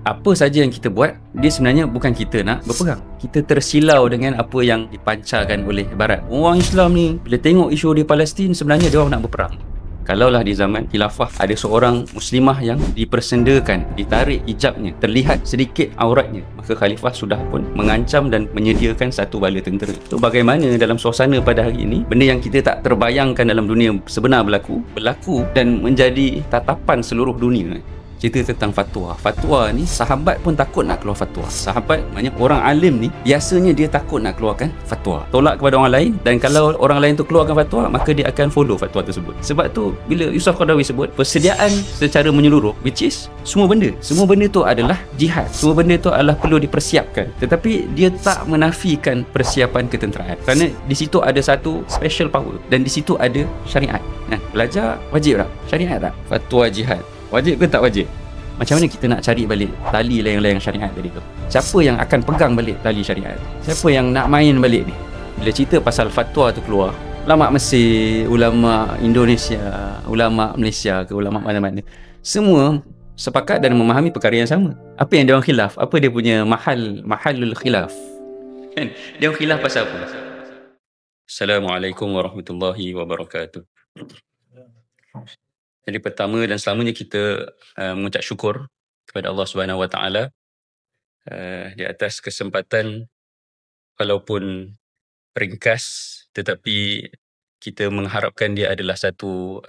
apa saja yang kita buat, dia sebenarnya bukan kita nak berperang. Kita tersilau dengan apa yang dipancarkan oleh Barat. Orang Islam ni bila tengok isu di Palestin, sebenarnya dia orang nak berperang. Kalaulah di zaman khilafah ada seorang muslimah yang dipersendakan, ditarik hijabnya, terlihat sedikit auratnya, maka khalifah sudah pun mengancam dan menyediakan satu bala tentera. So bagaimana dalam suasana pada hari ini, benda yang kita tak terbayangkan dalam dunia sebenar berlaku dan menjadi tatapan seluruh dunia. Cerita tentang fatwa. Fatwa ni sahabat pun takut nak keluar fatwa. Sahabat, maknanya orang alim ni biasanya dia takut nak keluarkan fatwa. Tolak kepada orang lain, dan kalau orang lain tu keluarkan fatwa, maka dia akan follow fatwa tersebut. Sebab tu bila Yusof Qaradawi sebut persediaan secara menyeluruh, which is semua benda tu adalah jihad. Semua benda tu adalah perlu dipersiapkan. Tetapi dia tak menafikan persiapan ketenteraan. Kerana di situ ada satu special power dan di situ ada syariat. Nah, belajar wajib tak? Syariat tak? Fatwa jihad wajib ke tak wajib? Macam mana kita nak cari balik tali layang-layang syariat tadi tu? Siapa yang akan pegang balik tali syariat? Siapa yang nak main balik ni? Bila cerita pasal fatwa tu keluar, ulama Mesir, ulama Indonesia, ulama Malaysia ke ulama mana-mana, semua sepakat dan memahami perkara yang sama. Apa yang dia orang khilaf? Apa dia punya mahalul khilaf? Kan? Dia orang khilaf pasal apa? Assalamualaikum warahmatullahi wabarakatuh. Jadi pertama dan selamanya kita mengucap syukur kepada Allah Subhanahu Wa Taala di atas kesempatan walaupun ringkas, tetapi kita mengharapkan dia adalah satu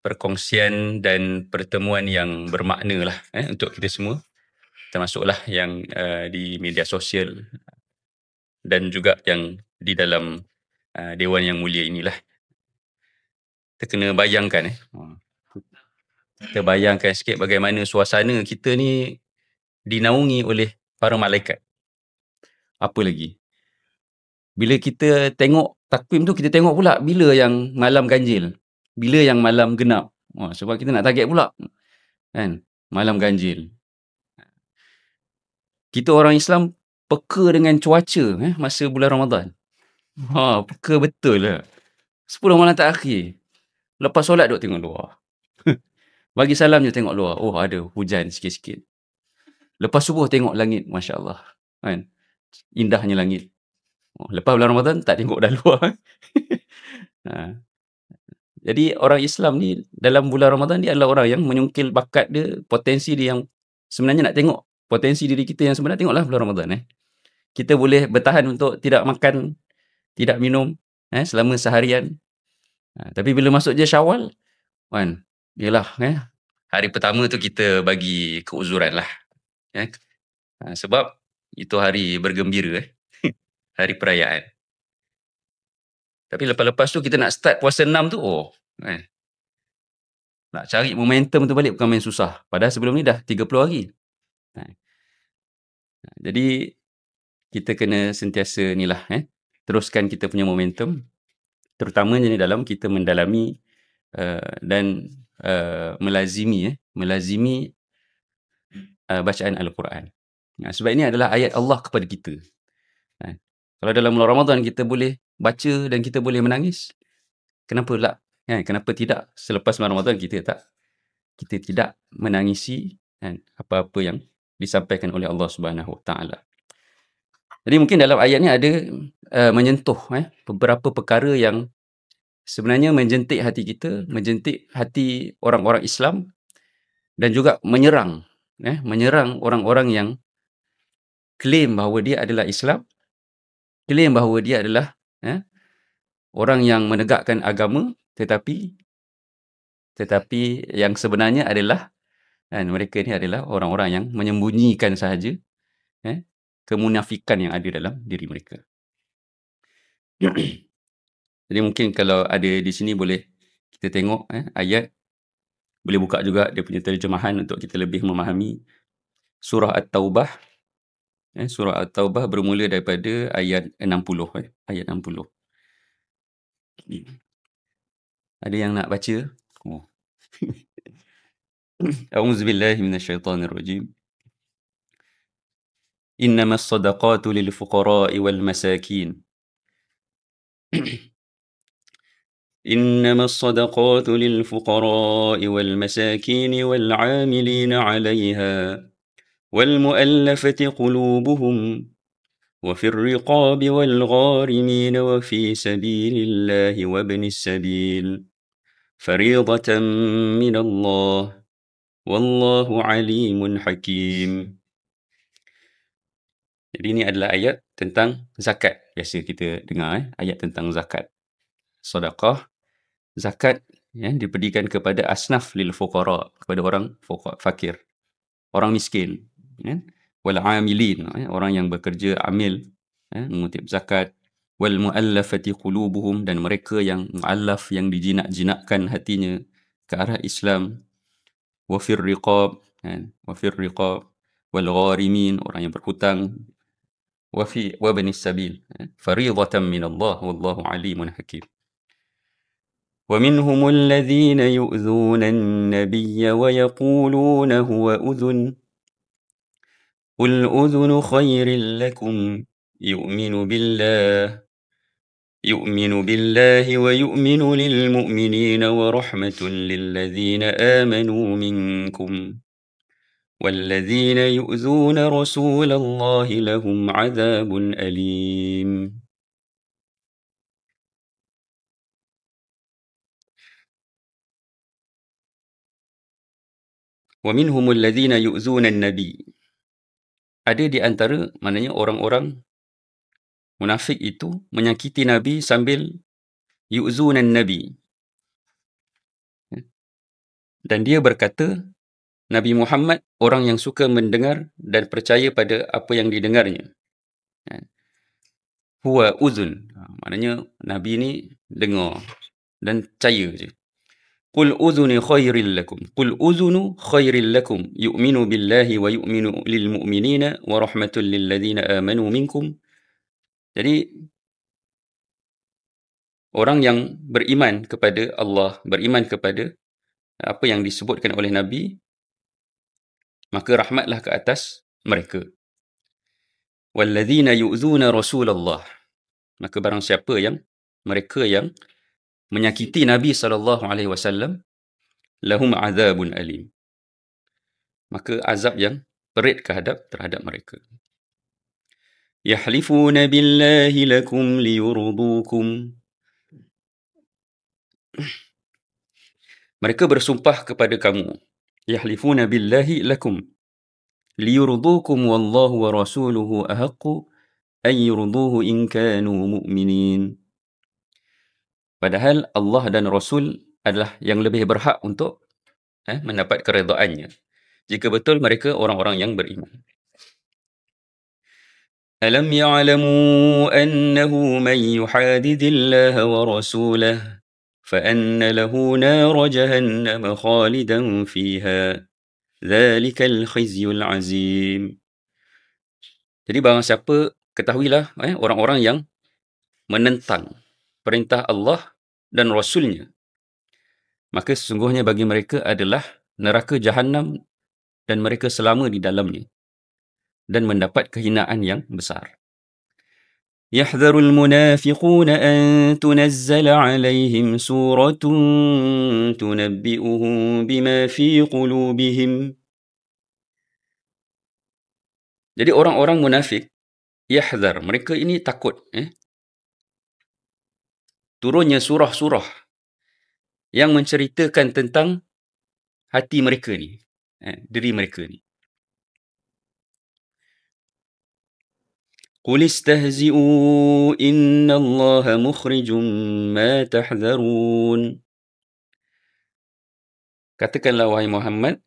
perkongsian dan pertemuan yang bermakna lah untuk kita semua, termasuklah yang di media sosial dan juga yang di dalam Dewan yang mulia inilah. Kita kena bayangkan kita bayangkan sikit bagaimana suasana kita ni dinaungi oleh para malaikat. Apa lagi? Bila kita tengok takwim tu, kita tengok pula bila yang malam ganjil, bila yang malam genap. Sebab kita nak target pula kan, malam ganjil. Kita orang Islam peka dengan cuaca masa bulan Ramadan. Peka betul lah. 10 malam terakhir, lepas solat duk tengok luar. Bagi salam je tengok luar. Oh, ada hujan sikit-sikit. Lepas subuh tengok langit, Masya Allah. Kan? Indahnya langit. Lepas bulan Ramadan tak tengok dah luar. Jadi orang Islam ni dalam bulan Ramadan dia adalah orang yang menyungkil bakat dia, potensi dia yang sebenarnya nak tengok. Potensi diri kita yang sebenarnya tengoklah bulan Ramadan. Kita boleh bertahan untuk tidak makan, tidak minum selama seharian. Tapi bila masuk je Syawal, kan, yelah, hari pertama tu kita bagi keuzuran lah. Sebab itu hari bergembira, hari perayaan. Tapi lepas-lepas tu kita nak start puasa 6 tu, nak cari momentum tu balik bukan main susah. Padahal sebelum ni dah 30 hari. Jadi kita kena sentiasa ni lah, teruskan kita punya momentum, terutamanya dalam kita mendalami dan melazimi bacaan Al-Quran. Sebab ini adalah ayat Allah kepada kita. Kalau dalam bulan Ramadan kita boleh baca dan kita boleh menangis, kenapa tak? Kenapa tidak selepas bulan Ramadan kita tidak menangisi apa-apa yang disampaikan oleh Allah Subhanahu Wa Taala. Jadi mungkin dalam ayat ni ada menyentuh beberapa perkara yang sebenarnya menjentik hati kita, menjentik hati orang-orang Islam, dan juga menyerang orang-orang yang klaim bahawa dia adalah Islam, klaim bahawa dia adalah orang yang menegakkan agama, tetapi yang sebenarnya adalah mereka ni adalah orang-orang yang menyembunyikan sahaja kemunafikan yang ada dalam diri mereka. Jadi mungkin kalau ada di sini boleh kita tengok ayat, boleh buka juga dia punya terjemahan untuk kita lebih memahami surah At-Taubah. Surah At-Taubah bermula daripada ayat 60. Ayat 60. Ada yang nak baca? A'udzubillahi minasyaitonirrajim. Innamas sadaqatu lil fuqara'i wal masakin. إنما الصدقات للفقراء والمساكين والعاملين عليها والمؤلفة قلوبهم وفي الرقاب والغارمين وفي سبيل الله وابن السبيل فريضة من الله والله عليم حكيم. Jadi ini adalah ayat tentang zakat. Biasa kita dengar ayat tentang zakat. Sedekah, zakat diberikan kepada asnaf lil fuqara, kepada orang fakir, orang miskin, wal amilin, orang yang bekerja amil, mengutip zakat, wal muallafati qulubuhum, dan mereka yang muallaf, yang dijinak-jinakkan hatinya ke arah Islam, wa fir riqab, wal gharimin, orang yang berhutang, wa banis sabil, fariidatan min Allah wallahu alimun hakim. ومنهم الذين يؤذون النبي ويقولون هو أذن قل أذن خير لكم يؤمن بالله ويؤمن للمؤمنين ورحمة للذين آمنوا منكم والذين يؤذون رسول الله لهم عذاب أليم. وَمِنْهُمُ الَّذِينَ يُؤْذُونَ النَّبِيَّ. Ada di antara, maknanya orang-orang munafik itu menyakiti Nabi sambil yu'zunan Nabi. Dan dia berkata, Nabi Muhammad orang yang suka mendengar dan percaya pada apa yang didengarnya. Huwa uzun. Maknanya Nabi ni dengar dan percaya je. Qul uzuni khairil lakum. Qul uzunu khairil lakum. Yu'minu billahi wa yu'minu lil mu'minina wa rahmatul lil ladhina amanu minkum. Jadi, orang yang beriman kepada Allah, beriman kepada apa yang disebutkan oleh Nabi, maka rahmatlah ke atas mereka. Walladzina yu'zuna Rasulullah. Maka barang siapa yang mereka yang menyakiti Nabi SAW, lahum azabun alim. Maka azab yang perit terhadap mereka. Yahlifuna billahi lakum liyurdukum. Mereka bersumpah kepada kamu. Yahlifuna billahi lakum liyurdukum wallahu wa rasuluhu ahaqqu an yurduhu in kanu mu'minin. Padahal Allah dan Rasul adalah yang lebih berhak untuk mendapat keredaannya, jika betul mereka orang-orang yang beriman. Alam ya'lamu annahu man yuhadidillaha wa rasulahu fa anna lahu nar jahannam khalidan fiha dhalikal khizyul azim. Jadi barang siapa, ketahuilah orang-orang yang menentang perintah Allah dan Rasulnya, maka sesungguhnya bagi mereka adalah neraka Jahannam dan mereka selama di dalamnya dan mendapat kehinaan yang besar. Yahdharul munafiquna an tunazzala alaihim suratun tunabbi'uhum bima fi qulubihim. Jadi orang-orang munafik, yahdhar, mereka ini takut turunnya surah-surah yang menceritakan tentang hati mereka ni, diri mereka ni. Qul istahzi'u innallaha mukhrijum ma tahdharun. Katakanlah wahai Muhammad,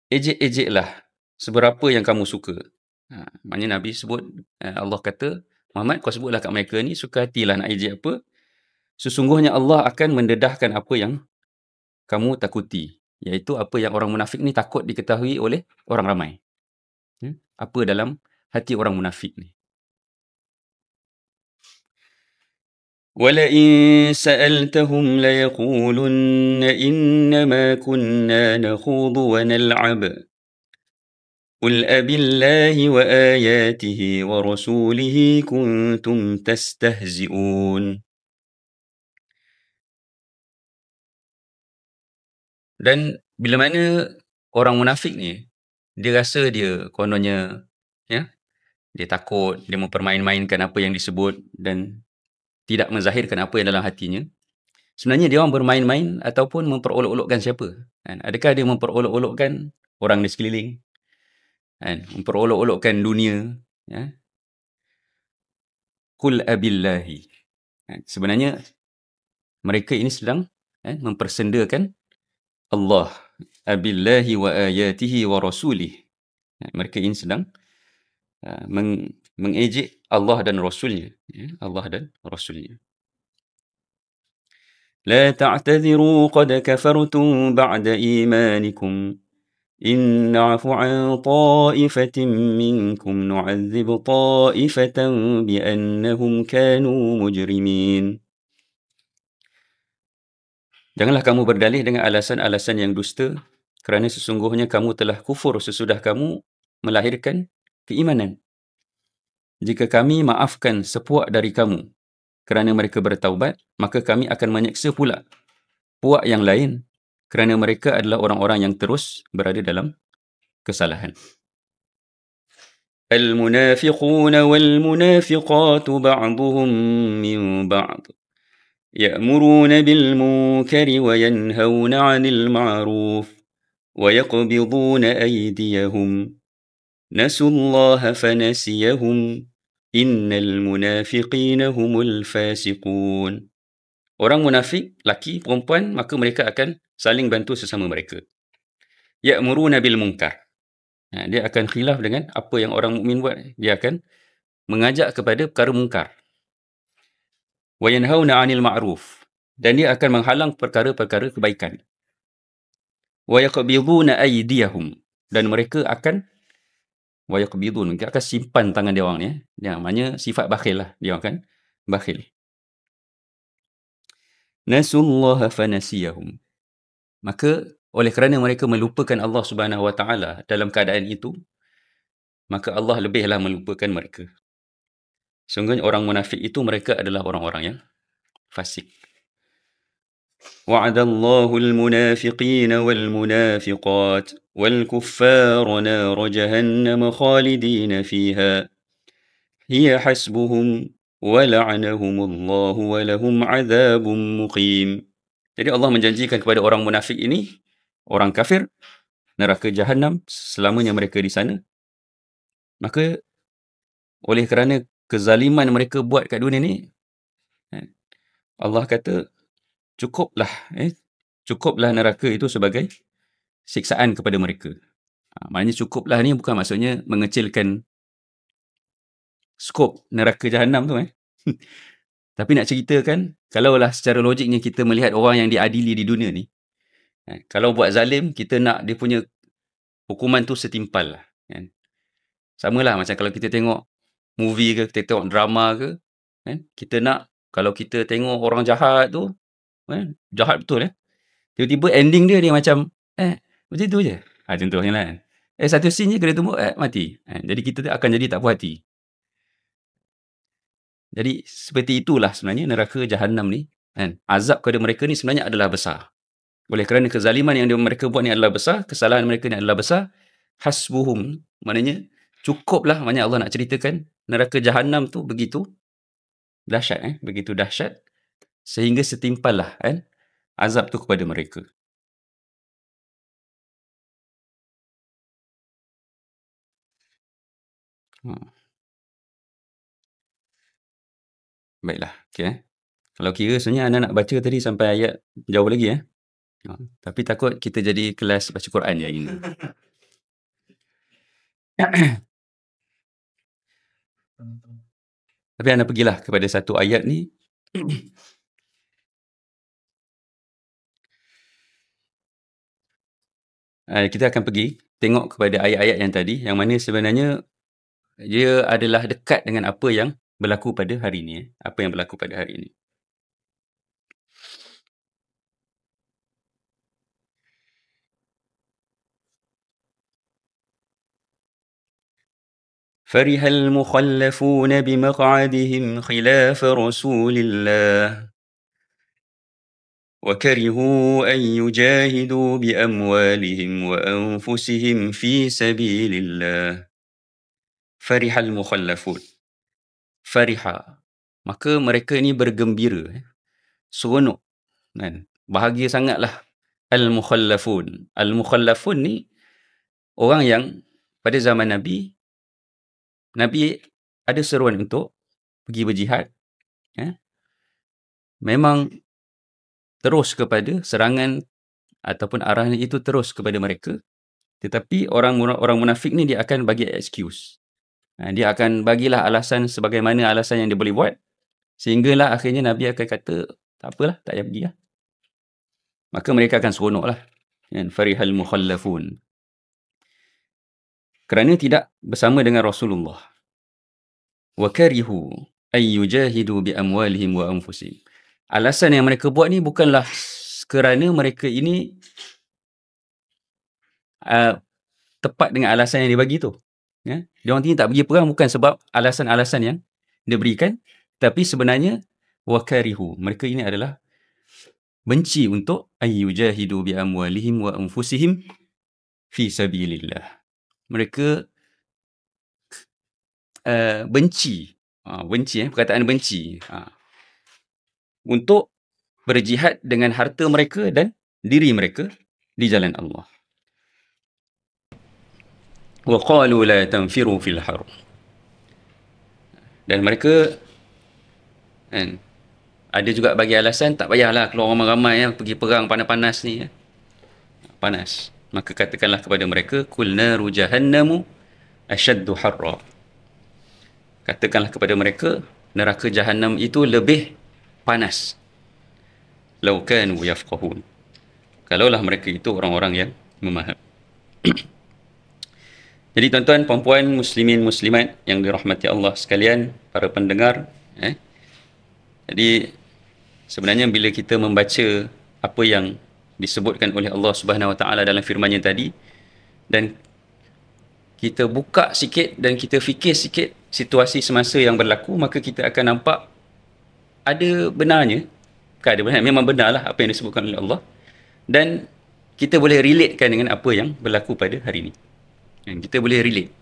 ejek-ejeklah seberapa yang kamu suka. Maknanya Nabi sebut, Allah kata, Muhammad, kau sebutlah kat mereka ni, suka hatilah nak ejek apa. Sesungguhnya Allah akan mendedahkan apa yang kamu takuti, iaitu apa yang orang munafik ni takut diketahui oleh orang ramai. Apa dalam hati orang munafik ni. وَلَئِن سَأَلْتَهُمْ لَيَقُولُنَّ إِنَّمَا كُنَّا نَخُوضُ وَنَلْعَبُ قُلْ أَبِاللَّهِ وَآيَاتِهِ وَرَسُولِهِ كُنْتُمْ تَسْتَهْزِئُونَ. Dan bila mana orang munafik ni dia rasa dia kononnya, ya, dia takut, dia mempermain-mainkan apa yang disebut dan tidak menzahirkan apa yang dalam hatinya. Sebenarnya dia orang bermain-main ataupun memperolok-olokkan siapa? Kan? Adakah dia memperolok-olokkan orang di sekeliling? Kan? Memperolok-olokkan dunia? Ya? Qul abillahi. Kan? Sebenarnya mereka ini sedang mempersendakan Allah. Abillahi wa ayatihi wa rasulih. Mereka ini sedang mengejek Allah dan Rasulnya. Ya? Allah dan Rasulnya. لا تعتذروا قد كفرتم بعد إيمانكم إن نعف عن طائفة منكم نعذب طائفة بأنهم كانوا مجرمين. Janganlah kamu berdalih dengan alasan-alasan yang dusta, kerana sesungguhnya kamu telah kufur sesudah kamu melahirkan keimanan. Jika kami maafkan sepuak dari kamu kerana mereka bertaubat, maka kami akan menyeksa pula puak yang lain kerana mereka adalah orang-orang yang terus berada dalam kesalahan. Al-munafiquna wal-munafiqatu ba'duhum min ba'd ya'muruna bil munkari wa yanhauna 'anil ma'ruf wa yaqbiduna aydiyahum nasullaha fanasiyahum innal munafiqina humul fasiqun. Orang munafik, laki, perempuan, maka mereka akan saling bantu sesama mereka. Ya'muruna bil munkar. Dia akan khilaf dengan apa yang orang mukmin buat. Dia akan mengajak kepada perkara mungkar. Wa yanhauna 'anil ma'ruf. Dan dia akan menghalang perkara-perkara kebaikan. Wa yaqbiduna aydiyahum. Dan mereka akan simpan tangan dia orang ni. Dia maknanya sifat bakhil lah. Dia akan bakhil. Nasullaha fanasiyahum. Maka oleh kerana mereka melupakan Allah Subhanahu Wa Taala dalam keadaan itu, maka Allah lebihlah melupakan mereka. Sungguhnya orang munafik itu mereka adalah orang-orang yang fasik. Wa'adallahu al-munafiqina wal-munafiqat wal-kuffara nar jahannam khalidina fiha. Hiya hasbuhum wa la'anahumullahu wa lahum 'adzabun muqim. Jadi Allah menjanjikan kepada orang munafik ini, orang kafir, neraka jahanam selamanya mereka di sana. Maka oleh kerana kezaliman mereka buat kat dunia ni, Allah kata cukuplah neraka itu sebagai siksaan kepada mereka. Maknanya cukuplah ni bukan maksudnya mengecilkan skop neraka jahanam tu. Tapi nak ceritakan, kalaulah secara logiknya kita melihat orang yang diadili di dunia ni, kalau buat zalim, kita nak dia punya hukuman tu setimpal lah. Sama lah macam kalau kita tengok movie ke, kita tengok drama ke, kita nak, kalau kita tengok orang jahat tu, jahat betul. Tiba-tiba ending dia macam, macam tu je. Contohnya lah. Satu scene je kena tumbuk, mati. Jadi kita akan jadi tak puas hati. Jadi seperti itulah sebenarnya neraka jahanam ni. Azab kepada mereka ni sebenarnya adalah besar. Oleh kerana kezaliman yang mereka buat ni adalah besar, kesalahan mereka ni adalah besar, hasbuhum, maknanya cukuplah, maknanya Allah nak ceritakan neraka jahanam tu begitu dahsyat, begitu dahsyat sehingga setimpal lah azab tu kepada mereka. Baiklah, okey. Kalau kira sebenarnya anda nak baca tadi sampai ayat jauh lagi tapi takut kita jadi kelas baca Quran je hari ni. Tapi anda pergilah kepada satu ayat ni. Kita akan pergi tengok kepada ayat-ayat yang tadi, yang mana sebenarnya dia adalah dekat dengan apa yang berlaku pada hari ini. Apa yang berlaku pada hari ini. فرح المخلفون بمقعدهم خلاف رسول الله وكرهوا أن يجاهدوا بأموالهم وأنفسهم في سبيل الله فرح المخلفون. Fariha, maka mereka ni bergembira, seronok, kan? Bahagia sangatlah. Al-mukhallafun. Al-mukhallafun ni orang yang pada zaman Nabi ada seruan untuk pergi berjihad, memang terus kepada serangan ataupun arahan itu terus kepada mereka, tetapi orang munafik ni dia akan bagi excuse. Dia akan bagilah alasan sebagaimana alasan yang dia boleh buat, sehinggalah akhirnya Nabi akan kata, tak apalah, tak payah pergi lah. Maka mereka akan seronoklah. Farihal mukhallafun. Kerana tidak bersama dengan Rasulullah. Wa karihu ay yujahidu bi amwalihim wa anfusihim. Alasan yang mereka buat ni bukanlah kerana mereka ini tepat dengan alasan yang dia bagi tu. Dia orang ini tak pergi perang bukan sebab alasan-alasan yang dia berikan, tapi sebenarnya wakarihu, mereka ini adalah benci untuk ayyujahidu bi amwalihim wa anfusihim fi sabilillah. Mereka benci, perkataan benci, untuk berjihad dengan harta mereka dan diri mereka di jalan Allah. وَقَالُوا لَا تَنْفِرُوا فِي الْحَرْبِ. Dan mereka ada juga bagi alasan, tak payahlah keluar ramai-ramai pergi perang panas-panas ni. Panas. Maka katakanlah kepada mereka, قُلْ نَارُ جَهَنَّمُ أَشَدُّ حَرًّا. Katakanlah kepada mereka, neraka Jahannam itu lebih panas. لَوْ كَانُوا يَفْقَهُونَ. Kalaulah mereka itu orang-orang yang memaham. Jadi tuan-tuan, puan-puan, muslimin, muslimat yang dirahmati Allah sekalian, para pendengar, jadi sebenarnya bila kita membaca apa yang disebutkan oleh Allah Subhanahu Wa Taala dalam firman-Nya tadi, dan kita buka sikit dan kita fikir sikit situasi semasa yang berlaku, maka kita akan nampak ada benarnya, memang benarlah apa yang disebutkan oleh Allah, dan kita boleh relatekan dengan apa yang berlaku pada hari ini. Kita boleh relate.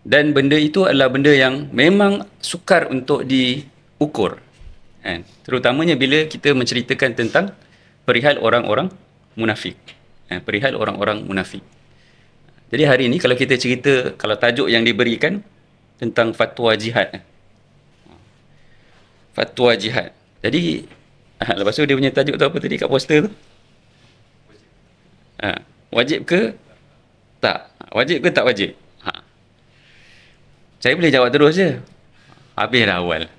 Dan benda itu adalah benda yang memang sukar untuk diukur. Terutamanya bila kita menceritakan tentang perihal orang-orang munafik. Perihal orang-orang munafik. Jadi hari ini kalau kita cerita, kalau tajuk yang diberikan tentang fatwa jihad. Fatwa jihad. Jadi, lepas tu dia punya tajuk tu apa tadi kat poster tu? Wajib ke tak? Wajib ke tak wajib? Saya boleh jawab terus je. Habis dah awal.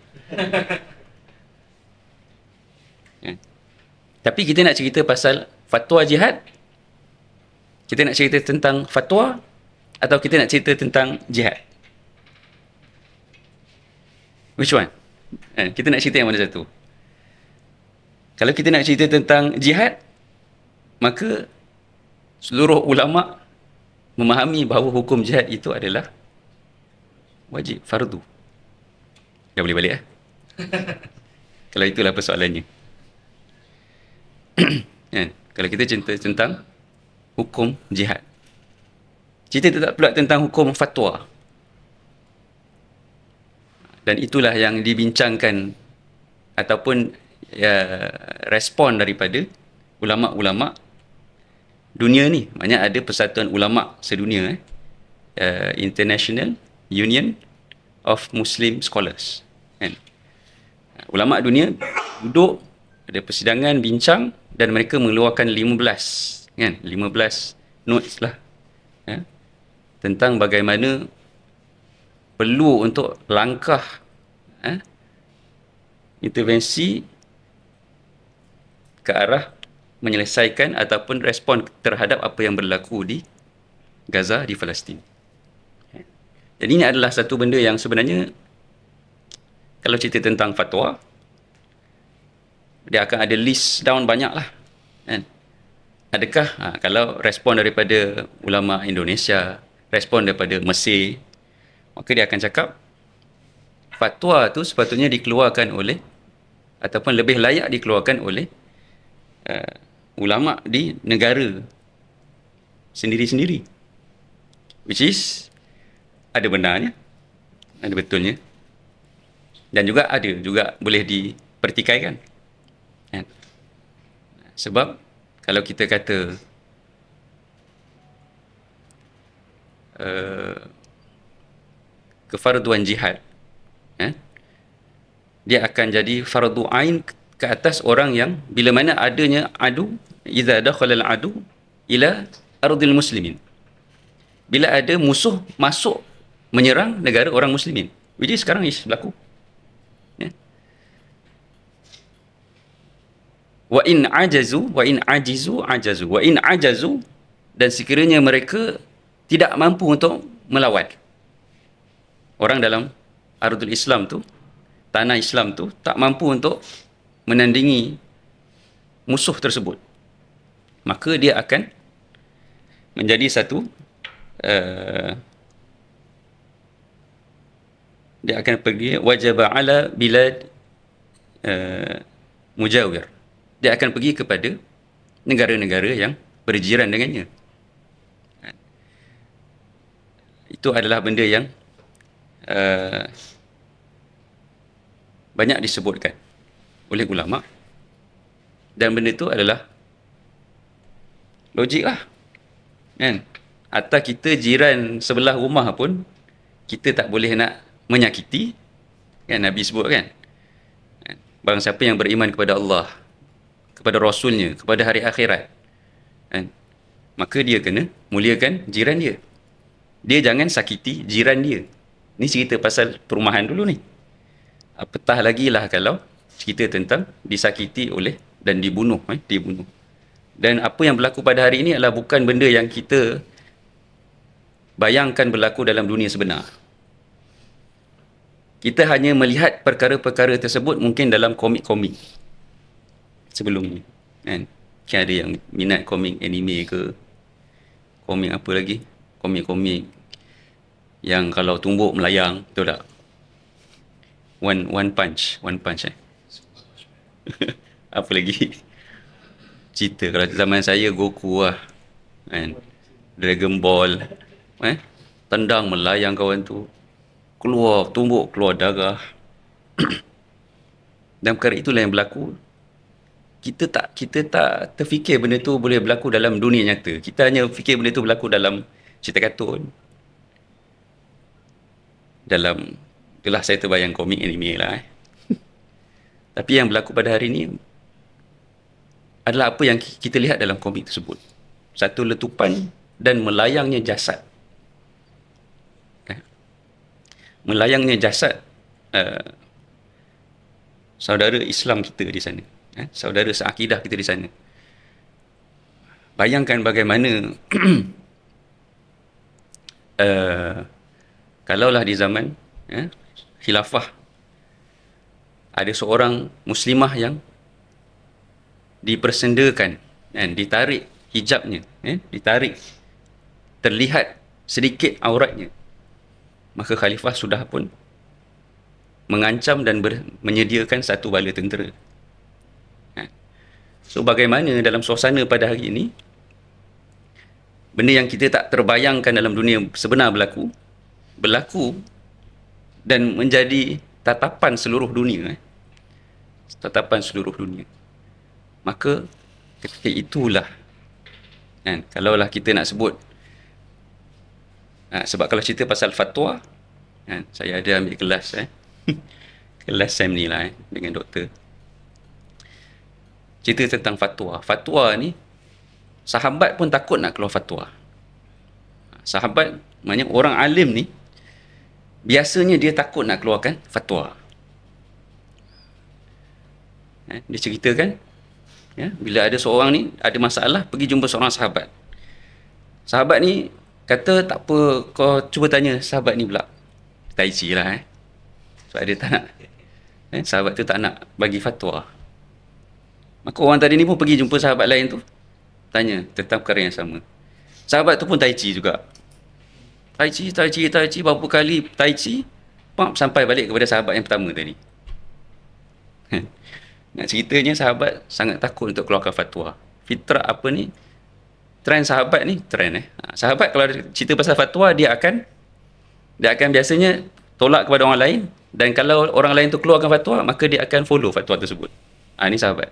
Tapi kita nak cerita pasal fatwa jihad? Kita nak cerita tentang fatwa? Atau kita nak cerita tentang jihad? Which one? Kita nak cerita yang mana satu? Kalau kita nak cerita tentang jihad, maka seluruh ulama memahami bahawa hukum jihad itu adalah wajib, fardu. Dah boleh balik Kalau itulah persoalannya. Kalau kita cerita tentang hukum jihad, cerita tak pula tentang hukum fatwa. Dan itulah yang dibincangkan ataupun respon daripada ulama-ulama dunia ni. Maknanya ada persatuan ulama sedunia, International Union of Muslim Scholars. Ulama dunia duduk, ada persidangan, bincang, dan mereka mengeluarkan 15 notes lah, tentang bagaimana perlu untuk langkah intervensi ke arah menyelesaikan ataupun respon terhadap apa yang berlaku di Gaza, di Palestin. Jadi ini adalah satu benda yang sebenarnya kalau cerita tentang fatwa, dia akan ada list down banyak lah. Adakah kalau respon daripada ulama Indonesia, respon daripada Mesir, maka dia akan cakap fatwa tu sepatutnya dikeluarkan oleh ataupun lebih layak dikeluarkan oleh ulama di negara sendiri-sendiri, which is ada benarnya, ada betulnya, dan juga ada juga boleh dipertikaikan kan? Sebab kalau kita kata kefarduan jihad, dia akan jadi fardu ain ke atas orang yang bila mana adanya adu, idza dakhala al-adu ila ardil muslimin, bila ada musuh masuk menyerang negara orang muslimin, which is sekarang is berlaku. Wa in ajazu wa in ajazu wa in ajazu, dan sekiranya mereka tidak mampu untuk melawan, orang dalam ardul Islam tu, tanah Islam tu tak mampu untuk menandingi musuh tersebut, maka dia akan menjadi satu dia akan pergi wajib ala bilad mujawir, dia akan pergi kepada negara-negara yang berjiran dengannya. Itu adalah benda yang banyak disebutkan oleh ulama, dan benda itu adalah logik lah kan. Atau kita jiran sebelah rumah pun kita tak boleh nak menyakiti kan, Nabi sebut kan, barang siapa yang beriman kepada Allah, kepada Rasulnya, kepada hari akhirat kan, maka dia kena muliakan jiran dia, dia jangan sakiti jiran dia. Ni cerita pasal perumahan dulu ni, apatah lagi lah kalau cerita tentang disakiti oleh dan dibunuh. Dan apa yang berlaku pada hari ini adalah bukan benda yang kita bayangkan berlaku dalam dunia sebenar. Kita hanya melihat perkara-perkara tersebut mungkin dalam komik-komik sebelum ni kan. Mungkin ada yang minat komik anime ke, komik apa lagi, komik-komik yang kalau tumbuk melayang, betul tak? One punch apa lagi cerita, kalau zaman saya Goku lah kan, Dragon Ball tendang melayang kawan tu, keluar tumbuk, keluar darah. Dan perkara itulah yang berlaku. Kita tak terfikir benda tu boleh berlaku dalam dunia nyata. Kita hanya fikir benda tu berlaku dalam cerita kartun, dalam itulah saya terbayang komik anime lah Tapi yang berlaku pada hari ini adalah apa yang kita lihat dalam komik tersebut. Satu letupan dan melayangnya jasad. Melayangnya jasad saudara Islam kita di sana, saudara seakidah kita di sana. Bayangkan bagaimana kalaulah di zaman khilafah ada seorang muslimah yang dipersendakan dan ditarik hijabnya, ditarik, terlihat sedikit auratnya, maka khalifah sudah pun mengancam dan menyediakan satu bala tentera. So bagaimana dalam suasana pada hari ini, benda yang kita tak terbayangkan dalam dunia sebenar berlaku dan menjadi tatapan seluruh dunia, tatapan seluruh dunia. Maka ketika itulah kan, kalaulah kita nak sebut sebab kalau cerita pasal fatwa kan, saya ada ambil kelas kelas SEM ni lah dengan doktor, cerita tentang fatwa. Fatwa ni sahabat pun takut nak keluar fatwa. Sahabat maknanya orang alim ni biasanya dia takut nak keluarkan fatwa. Dia ceritakan bila ada seorang ni ada masalah, pergi jumpa seorang sahabat. Sahabat ni kata, tak apa, kau cuba tanya sahabat ni pula. Tai chi lah sebab dia tak nak, sahabat tu tak nak bagi fatwa. Maka orang tadi ni pun pergi jumpa sahabat lain tu, tanya tentang perkara yang sama. Sahabat tu pun tai chi juga. Tai chi, berapa kali tai chi, sampai balik kepada sahabat yang pertama tadi. Nak ceritanya sahabat sangat takut untuk keluarkan fatwa. Fitrah apa ni? Trend sahabat ni, sahabat kalau cerita pasal fatwa, dia akan biasanya tolak kepada orang lain, dan kalau orang lain tu keluarkan fatwa, maka dia akan follow fatwa tersebut. Ni sahabat.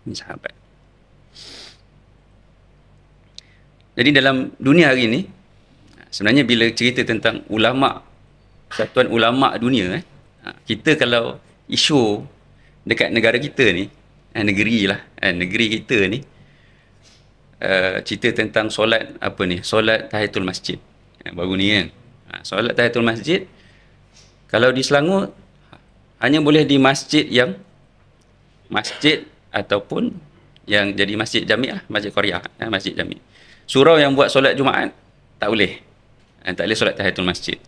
Ni sahabat. Jadi dalam dunia hari ni, sebenarnya bila cerita tentang ulama, persatuan ulama dunia, kita kalau isu dekat negara kita ni, negeri kita ni, cerita tentang solat solat tahiyatul masjid, baru ni kan, solat tahiyatul masjid, kalau di Selangor hanya boleh di masjid ataupun yang jadi masjid jami' lah, masjid Qaryah, masjid jami'. Surau yang buat solat Jumaat tak boleh, tak boleh solat tahiyatul masjid.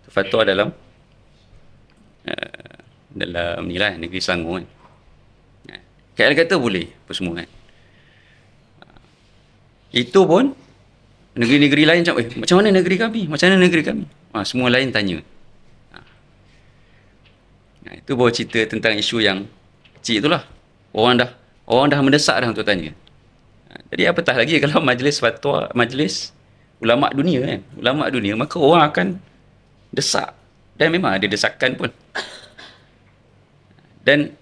Fatwa dalam ni lah, negeri Selangor kan. KL kata boleh apa semua kan. Itu pun negeri-negeri lain macam mana negeri kami, semua lain tanya. Itu baru cerita tentang isu yang kecil itulah. Orang dah mendesak dah untuk tanya. Jadi apatah lagi kalau majlis fatwa, majlis ulama dunia kan, ulama dunia, maka orang akan desak, dan memang ada desakan pun. Dan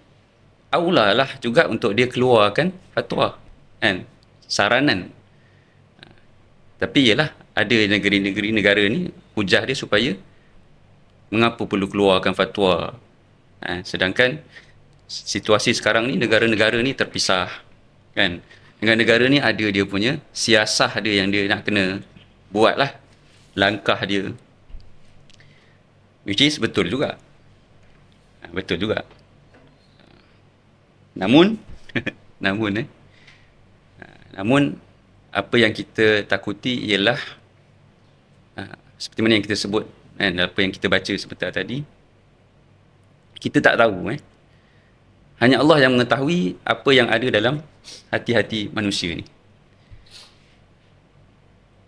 aulalah juga untuk dia keluarkan fatwa kan, saranan. Tapi ialah ada negeri-negeri negara ni hujah dia supaya mengapa perlu keluarkan fatwa. Sedangkan situasi sekarang ni negara-negara ni terpisah kan. Negara-negara ni ada dia punya siasah dia yang dia nak kena buat lah, langkah dia, which is betul juga. Namun apa yang kita takuti ialah seperti mana yang kita sebut kan, apa yang kita baca sebentar tadi, kita tak tahu hanya Allah yang mengetahui apa yang ada dalam hati-hati manusia ni.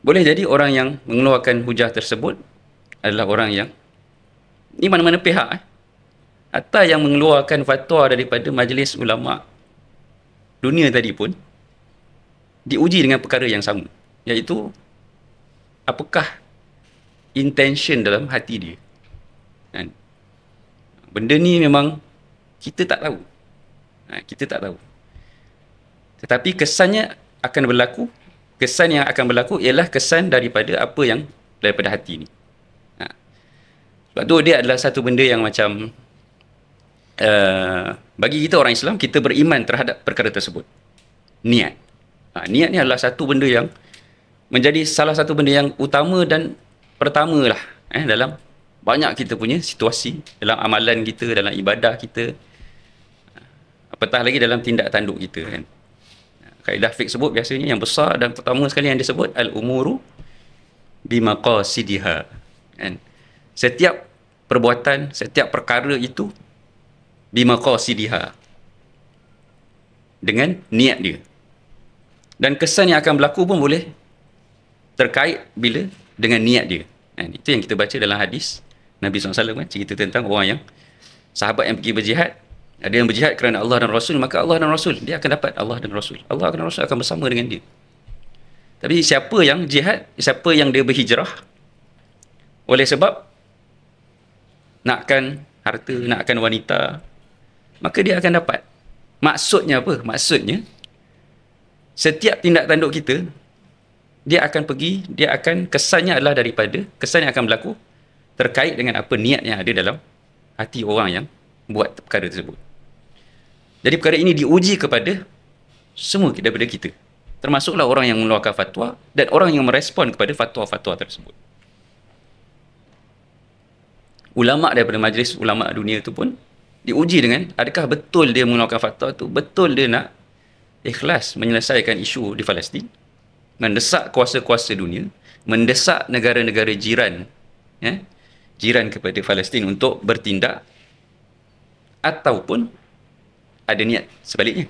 Boleh jadi orang yang mengeluarkan hujah tersebut adalah orang yang ni mana-mana pihak hatta yang mengeluarkan fatwa daripada majlis ulama dunia tadi pun diuji dengan perkara yang sama, iaitu apakah intention dalam hati dia kan. Benda ni memang kita tak tahu. Tetapi kesannya akan berlaku. Kesan yang akan berlaku ialah kesan daripada apa yang daripada hati ni. Sebab tu dia adalah satu benda yang macam bagi kita orang Islam, kita beriman terhadap perkara tersebut. Niat. Niat ni adalah satu benda yang menjadi salah satu benda yang utama dan pertama lah dalam banyak kita punya situasi, dalam amalan kita, dalam ibadah kita, apatah lagi dalam tindak tanduk kita kan. Kaedah fiqh sebut biasanya yang besar dan pertama sekali yang disebut al-umuru bimaqasidiha kan. Setiap perbuatan, setiap perkara itu bimaqasidiha, dengan niat dia. Dan kesan yang akan berlaku pun boleh terkait bila dengan niat dia. Itu yang kita baca dalam hadis Nabi SAW kan, cerita tentang orang yang sahabat yang pergi berjihad. Ada yang berjihad kerana Allah dan Rasul, maka Allah dan Rasul, dia akan dapat Allah dan Rasul. Allah dan Rasul akan bersama dengan dia. Tapi siapa yang jihad, siapa yang dia berhijrah oleh sebab nakkan harta, nakkan wanita, maka dia akan dapat. Maksudnya apa? Maksudnya setiap tindak tanduk kita, dia akan pergi, dia akan, kesannya adalah daripada, kesan yang akan berlaku terkait dengan apa niat yang ada dalam hati orang yang buat perkara tersebut. Jadi perkara ini diuji kepada semua daripada kita, termasuklah orang yang mengeluarkan fatwa dan orang yang merespon kepada fatwa-fatwa tersebut. Ulama daripada majlis ulama dunia itu pun diuji dengan adakah betul dia mengeluarkan fatwa itu, betul dia nak ikhlas menyelesaikan isu di Palestin, mendesak kuasa-kuasa dunia, mendesak negara-negara jiran, jiran kepada Palestin untuk bertindak, ataupun ada niat sebaliknya.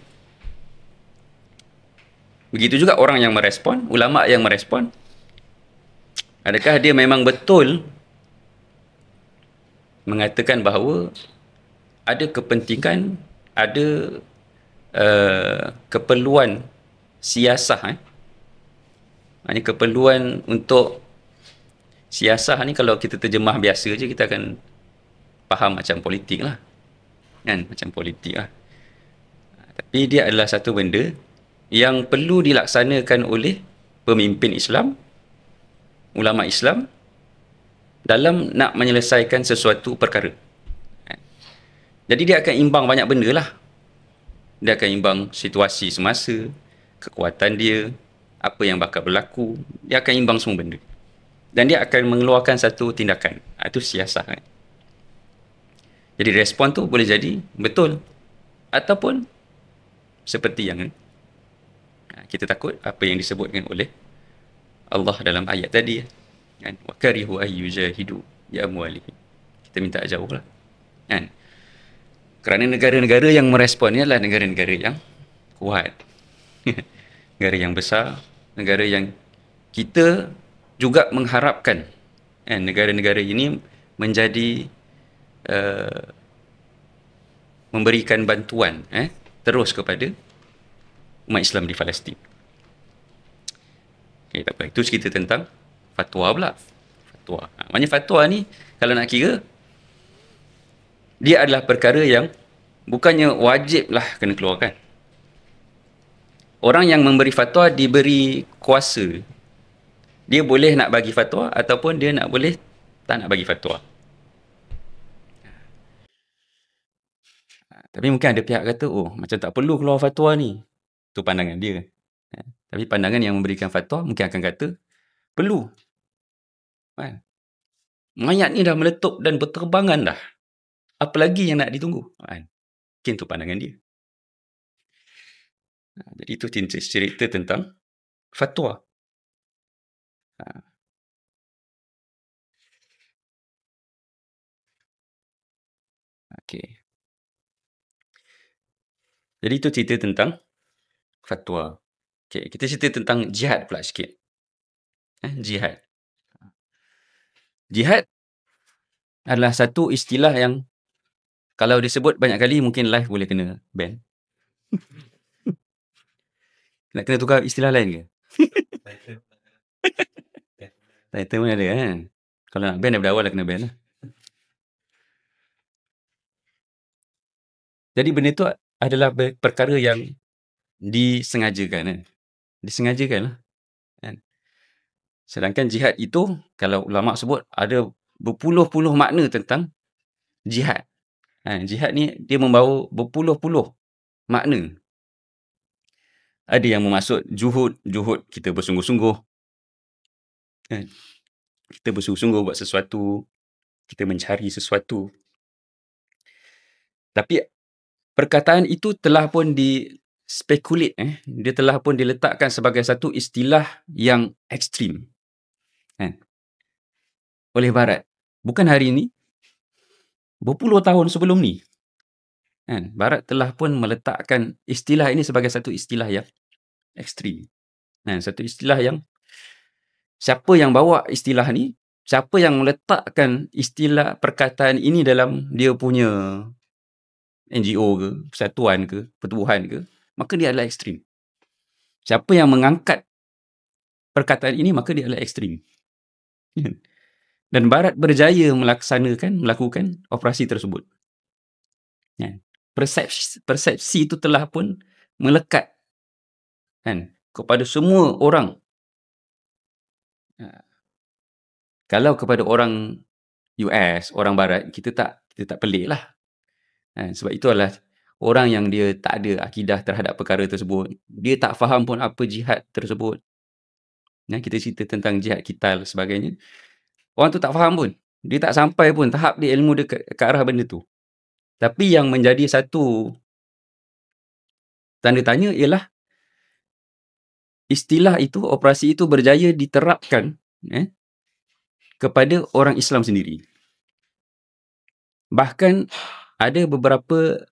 Begitu juga orang yang merespon, ulama yang merespon, adakah dia memang betul mengatakan bahawa ada kepentingan, ada keperluan siasah. Maknanya keperluan untuk siasah ni, kalau kita terjemah biasa je, kita akan faham macam politik lah. Kan? Macam politik lah. Tapi dia adalah satu benda yang perlu dilaksanakan oleh pemimpin Islam, ulama Islam, dalam nak menyelesaikan sesuatu perkara. Jadi dia akan imbang banyak benda lah. Dia akan imbang situasi semasa, kekuatan dia, apa yang bakal berlaku. Dia akan imbang semua benda. Dan dia akan mengeluarkan satu tindakan. Itu siasah kan. Jadi respon tu boleh jadi betul, ataupun seperti yang kita takut, apa yang disebutkan oleh Allah dalam ayat tadi kan, wa karihu ayyujahidu ya amwalihim. Kita minta jauh lah kan. Kerana negara-negara yang merespon ni adalah negara-negara yang kuat, negara yang besar, negara yang kita juga mengharapkan kan, negara-negara ini menjadi memberikan bantuan terus kepada umat Islam di Palestin. Okay, tak apa. Itu cerita tentang fatwa pula. Fatwa. Maknanya fatwa ni, kalau nak kira, dia adalah perkara yang bukannya wajib lah kena keluarkan. Orang yang memberi fatwa diberi kuasa. Dia boleh nak bagi fatwa ataupun dia nak boleh tak nak bagi fatwa. Tapi mungkin ada pihak kata, oh macam tak perlu keluar fatwa ni. Itu pandangan dia. Tapi pandangan yang memberikan fatwa mungkin akan kata, perlu. Kan? Mayat ni dah meletup dan berterbangan dah. Apa lagi yang nak ditunggu? Kan? Mungkin itu pandangan dia. Jadi itu cerita tentang fatwa. Okay. Jadi itu cerita tentang fatwa. Okay, kita cerita tentang jihad pula sikit. Jihad. Jihad adalah satu istilah yang kalau disebut banyak kali mungkin live boleh kena ban. Nak kena tukar istilah lain ke? Title pun ada kan? Kalau nak ban daripada awal dah kena ban lah. Jadi benda tu adalah perkara yang disengajakan kan? Disengajakan lah. Kan? Sedangkan jihad itu, kalau ulama sebut, ada berpuluh-puluh makna tentang jihad. Jihad ni dia membawa berpuluh-puluh makna. Ada yang bermaksud juhud kita bersungguh-sungguh. Kita bersungguh-sungguh buat sesuatu, kita mencari sesuatu. Tapi perkataan itu telah pun speculate, dia telah pun diletakkan sebagai satu istilah yang ekstrim oleh Barat. Bukan hari ini, berpuluh tahun sebelum ni. Barat telah pun meletakkan istilah ini sebagai satu istilah yang ekstrim. Satu istilah yang, siapa yang bawa istilah ni, siapa yang meletakkan istilah perkataan ini dalam dia punya NGO ke, persatuan ke, pertubuhan ke, maka dia adalah ekstrim. Siapa yang mengangkat perkataan ini, maka dia adalah ekstrim. Dan Barat berjaya melakukan operasi tersebut. Persepsi itu telah pun melekat kepada semua orang. Kalau kepada orang US, orang Barat, kita tak pelik lah. Sebab itu adalah orang yang dia tak ada akidah terhadap perkara tersebut. Dia tak faham pun apa jihad tersebut. Kita cerita tentang jihad qital sebagainya. Orang tu tak faham pun. Dia tak sampai pun tahap dia ilmu dia ke arah benda tu. Tapi yang menjadi satu tanda tanya ialah istilah itu, operasi itu berjaya diterapkan kepada orang Islam sendiri. Bahkan ada beberapa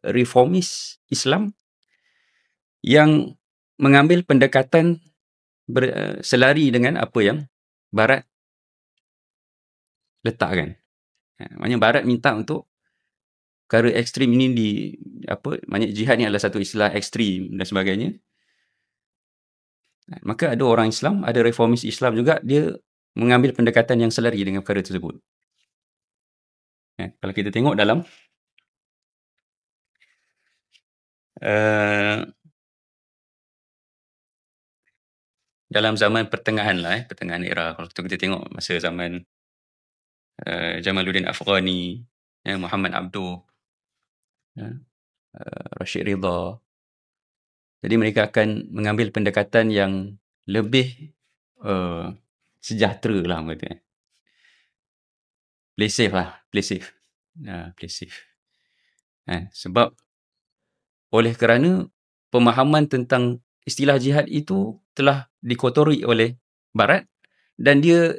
reformis Islam yang mengambil pendekatan selari dengan apa yang Barat letakkan. Maknanya Barat minta untuk perkara ekstrim ini maknanya jihad ni adalah satu istilah ekstrim dan sebagainya. Maka ada orang Islam, ada reformis Islam juga, dia mengambil pendekatan yang selari dengan perkara tersebut. Kalau kita tengok dalam zaman pertengahan lah, pertengahan era, kalau kita tengok masa zaman Jamaluddin Afghani, Muhammad Abduh, Rashid Ridha. Jadi mereka akan mengambil pendekatan yang lebih sejahtera lah, kata. Play safe lah, play safe. Play safe. Sebab oleh kerana pemahaman tentang istilah jihad itu telah dikotori oleh Barat dan dia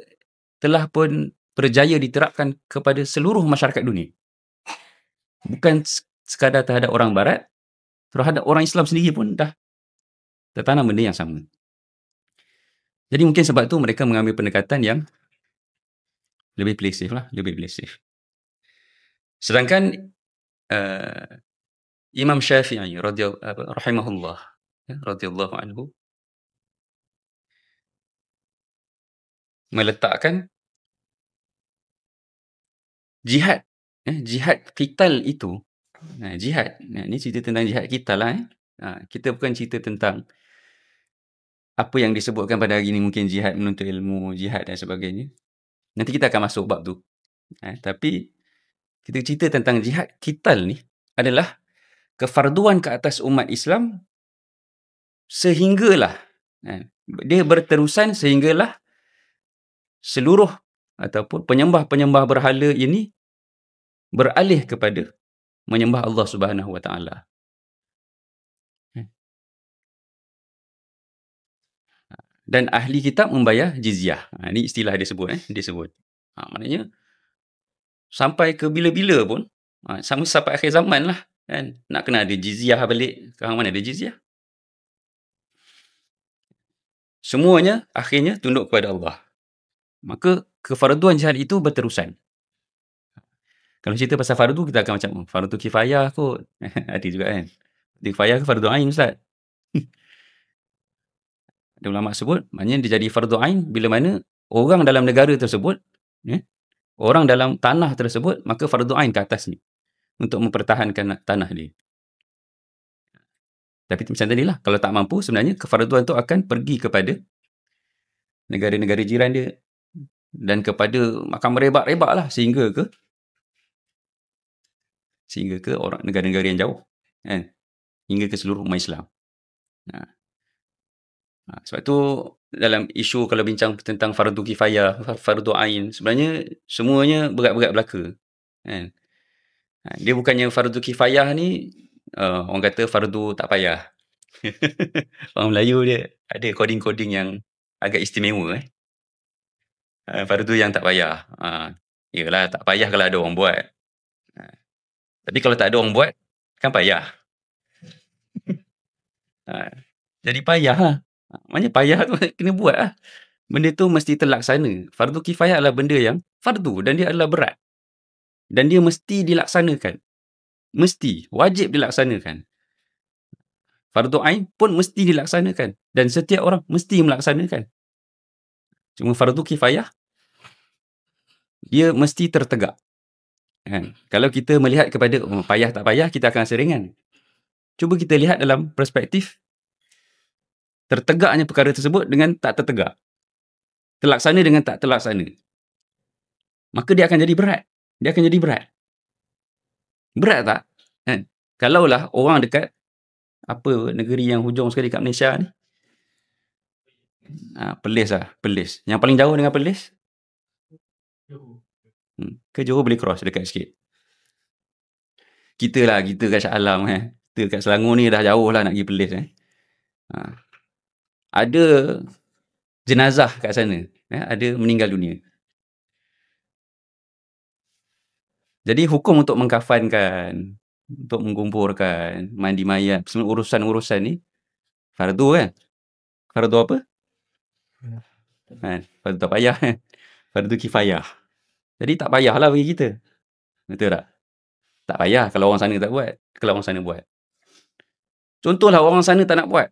telah pun berjaya diterapkan kepada seluruh masyarakat dunia. Bukan sekadar terhadap orang Barat, terhadap orang Islam sendiri pun dah tertanam benda yang sama. Jadi mungkin sebab tu mereka mengambil pendekatan yang lebih play safe lah, lebih play safe. Sedangkan Imam Syafi'i rahimahullah, radhiyallahu anhu, meletakkan jihad qital itu, jihad, ni cerita tentang jihad qital lah. Kita bukan cerita tentang apa yang disebutkan pada hari ini, mungkin jihad menuntut ilmu, jihad dan sebagainya. Nanti kita akan masuk bab tu. Tapi kita cerita tentang jihad qital ni adalah kefarduan ke atas umat Islam sehinggalah dia berterusan sehinggalah seluruh ataupun penyembah-penyembah berhala ini beralih kepada menyembah Allah Subhanahu Wa Taala. Dan ahli kitab membayar jizyah. Ini istilah dia sebut. Maknanya sampai ke bila-bila pun, sampai akhir zaman lah, kan, nak kena ada jizyah balik. Sekarang mana ada jizyah? Semuanya akhirnya tunduk kepada Allah. Maka kefarduan jihad itu berterusan. Kalau cerita pasal fardu, kita akan macam fardu kifayah kot. Ada juga kan. Kifayah ke fardu ain, Ustaz? Ada ulama sebut, maknanya dia jadi fardu ain bila mana orang dalam negara tersebut, orang dalam tanah tersebut, maka fardu ain ke atas ni untuk mempertahankan tanah dia. Tapi macam tadilah, kalau tak mampu, sebenarnya kefarduan tu akan pergi kepada negara-negara jiran dia dan kepada akan merebak-rebak lah sehingga ke orang negara-negara yang jauh, kan? Hingga ke seluruh umat Islam. Sebab tu dalam isu kalau bincang tentang fardu kifayah, fardu ain, sebenarnya semuanya berat-berat belaka, kan? Dia bukannya fardu kifayah ni orang kata fardu tak payah. Orang Melayu dia ada coding-coding yang agak istimewa. Fardu yang tak payah. Yalah, tak payah kalau ada orang buat. Tapi kalau tak ada orang buat, kan payah. Jadi payah lah. Maknanya payah tu kena buat lah. Benda tu mesti terlaksana. Fardu kifayah adalah benda yang fardu dan dia adalah berat. Dan dia mesti dilaksanakan. Mesti. Wajib dilaksanakan. Fardu ain pun mesti dilaksanakan. Dan setiap orang mesti melaksanakan. Cuma fardu kifayah, dia mesti tertegak. Kan? Kalau kita melihat kepada payah tak payah, kita akan seringan. Cuba kita lihat dalam perspektif tertegaknya perkara tersebut dengan tak tertegak. Terlaksana dengan tak terlaksana. Maka dia akan jadi berat. Dia akan jadi berat. Berat tak? Kan? Kalaulah orang dekat apa negeri yang hujung sekali kat Malaysia ni, Perlis lah. Perlis. Yang paling jauh dengan Perlis? Ke Johor boleh cross dekat sikit. Kita kat Shah Alam. Kita kat Selangor ni dah jauh lah nak pergi Perlis. Ada jenazah kat sana. Ada meninggal dunia. Jadi hukum untuk mengkafankan, untuk mengkuburkan, mandi mayat, semua urusan-urusan ni fardu kan? Fardu apa? Fardu tak payah kan? Fardu kifayah. Jadi tak payahlah bagi kita. Betul tak? Tak payah kalau orang sana tak buat. Kalau orang sana buat. Contohlah orang sana tak nak buat.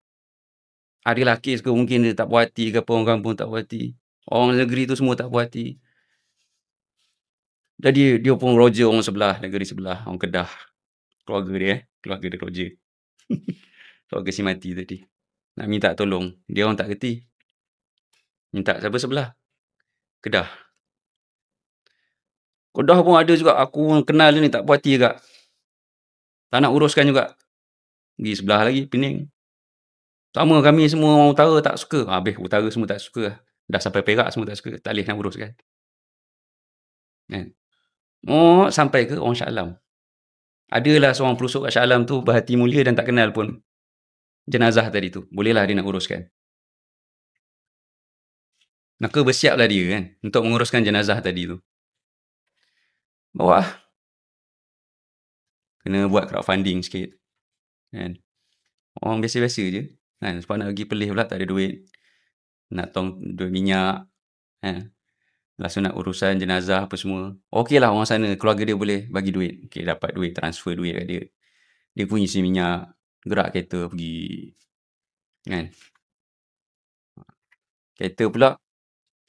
Adalah kes ke mungkin dia tak puas hati ke apa, orang kampung tak puas hati. Orang negeri tu semua tak puas hati. Jadi dia pun roja orang sebelah, negeri sebelah, orang Kedah. Keluarga dia keluarga dia roja. Keluarga si mati tadi. Nak minta tolong. Dia orang tak kerti. Minta siapa sebelah? Kedah. Kedah pun ada juga. Aku kenal dia ni tak puas hati juga. Tak nak uruskan juga. Pergi sebelah lagi, Pening. Sama kami semua orang utara tak suka. Habis utara semua tak suka. Dah sampai Perak semua tak suka. Tak boleh nak uruskan. Kan? Oh, sampai ke orang Shah Alam. Adalah seorang pelusuk kat Shah Alam tu berhati mulia dan tak kenal pun jenazah tadi tu. Bolehlah dia nak uruskan. Maka bersiaplah dia kan untuk menguruskan jenazah tadi tu. Bawa lah. Kena buat crowdfunding sikit. Kan? Orang biasa-biasa je. Kan? Sebab nak pergi Perlis pula tak ada duit. Nak duit minyak. Kan? Langsung nak urusan jenazah apa semua. Okey lah orang sana. Keluarga dia boleh bagi duit. Okey, dapat duit. Transfer duit kat dia. Dia pun isi minyak. Gerak kereta pergi. Kan? Kereta pula.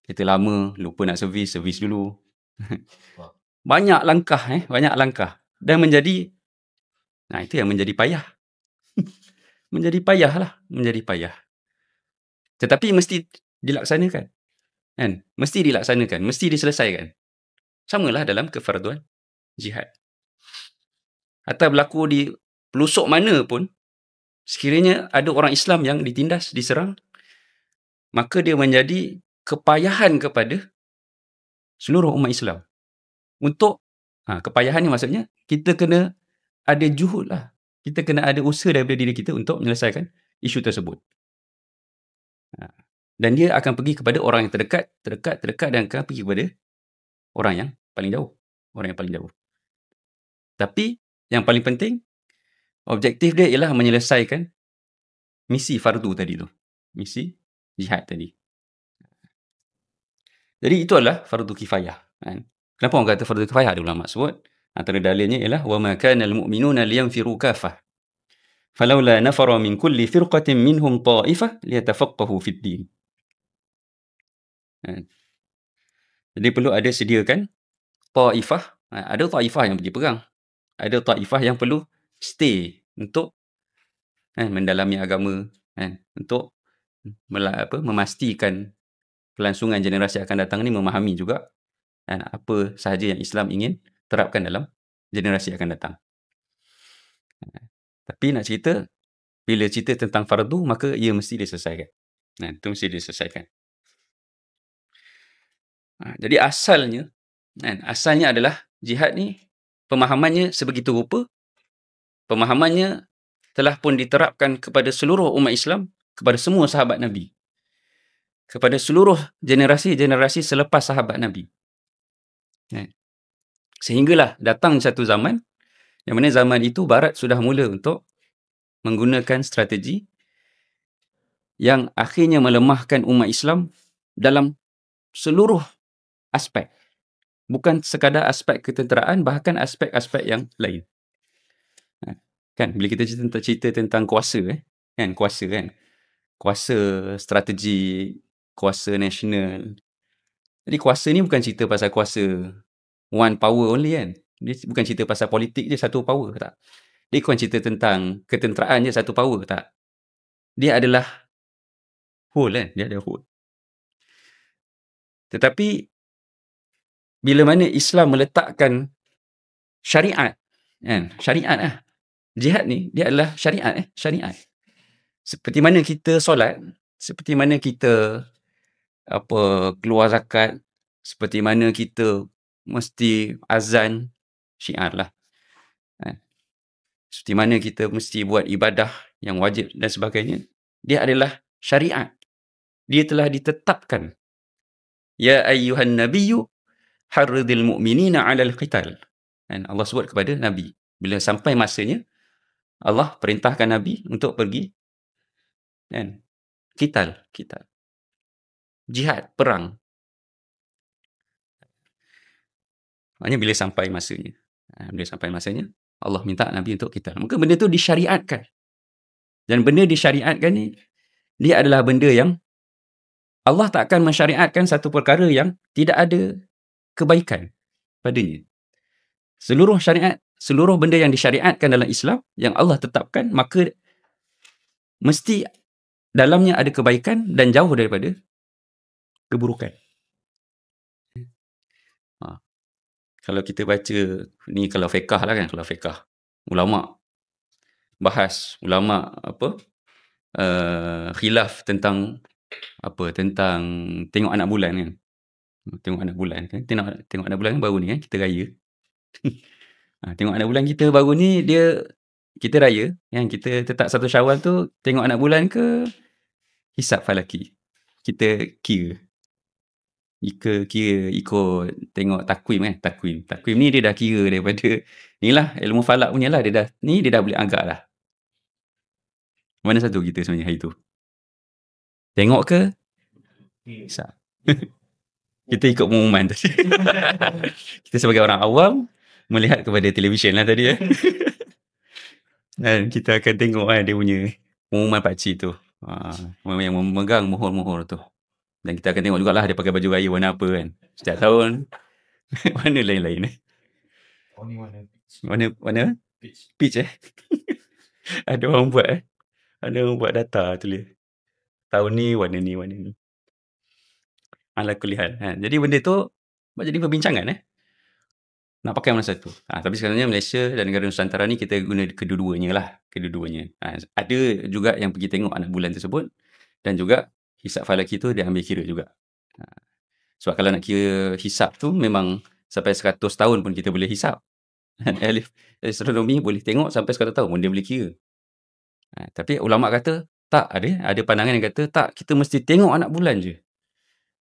Kereta lama. Lupa nak servis dulu. Banyak langkah. Banyak langkah. Dan menjadi. Nah, itu yang menjadi payah. Menjadi payah lah. Menjadi payah. Tetapi mesti dilaksanakan. Kan? Mesti dilaksanakan. Mesti diselesaikan. Samalah dalam kefarduan jihad. Atau berlaku di pelusuk mana pun, sekiranya ada orang Islam yang ditindas, diserang, maka dia menjadi kepayahan kepada seluruh umat Islam. Untuk, kepayahan ni maksudnya, kita kena ada juhud lah. Kita kena ada usaha daripada diri kita untuk menyelesaikan isu tersebut. Dan dia akan pergi kepada orang yang terdekat, dan akan pergi kepada orang yang paling jauh. Orang yang paling jauh. Tapi, yang paling penting, objektif dia ialah menyelesaikan misi fardu tadi tu. Misi jihad tadi. Jadi, itu adalah fardu kifayah. Kan? Kenapa orang kata fardu kifayah? Ada ulama sebut. Antara dalilnya ialah وَمَا كَانَ الْمُؤْمِنُونَ لِيَنْفِرُوا كَافَةً فَلَوْلَا نَفَرَ مِنْ كُلِّ فِرْقَةٍ مِنْهُمْ طَائِفَةٌ لِيَتَفَقَّهُوا فِي الدِّينِ. Jadi perlu ada sediakan ta'ifah. Ada ta'ifah yang pergi perang. Ada ta'ifah yang perlu stay untuk mendalami agama, untuk memastikan kelangsungan generasi akan datang ni, memahami juga apa sahaja yang Islam ingin terapkan dalam generasi akan datang. Tapi nak cerita, bila cerita tentang fardu, maka ia mesti diselesaikan. Itu mesti diselesaikan. Jadi asalnya adalah jihad ni, pemahamannya sebegitu rupa, pemahamannya telah pun diterapkan kepada seluruh umat Islam, kepada semua sahabat Nabi, kepada seluruh generasi-generasi selepas sahabat Nabi. Sehinggalah datang satu zaman, yang mana zaman itu Barat sudah mula untuk menggunakan strategi yang akhirnya melemahkan umat Islam dalam seluruh aspek. Bukan sekadar aspek ketenteraan, bahkan aspek-aspek yang lain. Kan, bila kita cerita tentang kuasa, kuasa strategi, kuasa nasional. Jadi kuasa ni bukan cerita pasal kuasa one power only kan. Dia bukan cerita pasal politik je satu power, tak. Dia bukan cerita tentang ketenteraan je satu power, tak. Dia adalah whole kan, dia ada whole. Tetapi bila mana Islam meletakkan syariat, syariat lah. Jihad ni dia adalah syariat, syariat. Seperti mana kita solat, seperti mana kita keluar zakat, seperti mana kita mesti azan, syiar lah. Seperti mana kita mesti buat ibadah yang wajib dan sebagainya. Dia adalah syariat. Dia telah ditetapkan. Ya ayyuhan nabiyyu harridil mu'minina 'alal qital. Dan Allah sebut kepada Nabi. Bila sampai masanya, Allah perintahkan Nabi untuk pergi qital. Jihad, perang. Maknanya bila sampai masanya. Bila sampai masanya, Allah minta Nabi untuk qital. Maka benda tu disyariatkan. Dan benda disyariatkan ni, dia adalah benda yang Allah tak akan mensyariatkan satu perkara yang tidak ada kebaikan padanya. Seluruh syariat, seluruh benda yang disyariatkan dalam Islam, yang Allah tetapkan, maka mesti dalamnya ada kebaikan dan jauh daripada keburukan. Kalau kita baca, ni kalau fiqh lah kan, kalau fiqh. Ulama' bahas, ulama' khilaf tentang tentang tengok anak bulan kan. Tengok anak bulan kan. Tengok anak bulan kan baru ni kan, kita raya. Tengok anak bulan kita baru ni, kita raya kan, kita tetap 1 Syawal tu tengok anak bulan ke hisab falaki. Kita kira ikut tengok takwim kan. Takwim ni dia dah kira daripada ni lah, ilmu falak punya lah, dia dah boleh agak lah. Mana satu kita sebenarnya hari tu? Tengok ke hisab? Kita ikut pengumuman tadi. Kita sebagai orang awam melihat kepada televisyen lah tadi. Dan kita akan tengok dia punya pengumuman pakcik tu. Yang memegang mohon-mohon tu. Dan kita akan tengok jugalah dia pakai baju raya warna apa kan. Setiap tahun. Warna lain-lain. Warna peach Ada orang buat data tulis. Tahun ni warna ni. Ala kulihat. Jadi benda tu jadi perbincangan nak pakai mana satu. Tapi sebenarnya Malaysia dan negara Nusantara ni kita guna kedua-duanya lah. Ada juga yang pergi tengok anak bulan tersebut. Dan juga hisab falaki tu dia ambil kira juga. Sebab kalau nak kira hisab tu memang sampai 100 tahun pun kita boleh hisab. Astronomi boleh tengok sampai 100 tahun pun dia boleh kira. Tapi ulama' kata tak, ada pandangan yang kata tak, kita mesti tengok anak bulan je.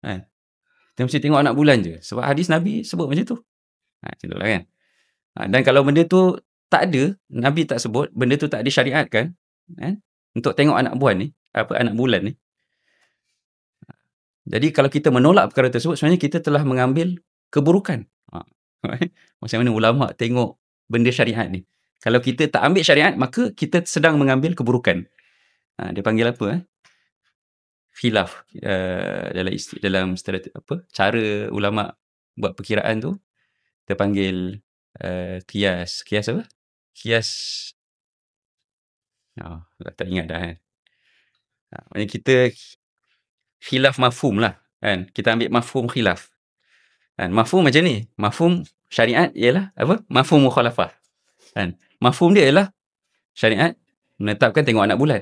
Kita mesti tengok anak bulan je. Sebab hadis Nabi sebut macam tu. Macam tu lah kan. Dan kalau benda tu tak ada, Nabi tak sebut, benda tu tak disyariatkan untuk tengok anak bulan ni. Jadi kalau kita menolak perkara tersebut, sebenarnya kita telah mengambil keburukan. Macam mana ulama' tengok benda syariat ni. Kalau kita tak ambil syariat, maka kita sedang mengambil keburukan. Dia panggil apa? Khilaf dalam cara ulama' buat perkiraan tu, kita panggil qiyas. Qiyas apa? Qiyas tak ingat dah kan. Maksudnya kita khilaf mafhum lah kan. Kita ambil mafhum khilaf. Mafhum macam ni. Mafhum syariat ialah apa? Mafhum mukhalafah. Mafhum dia ialah syariat menetapkan tengok anak bulan.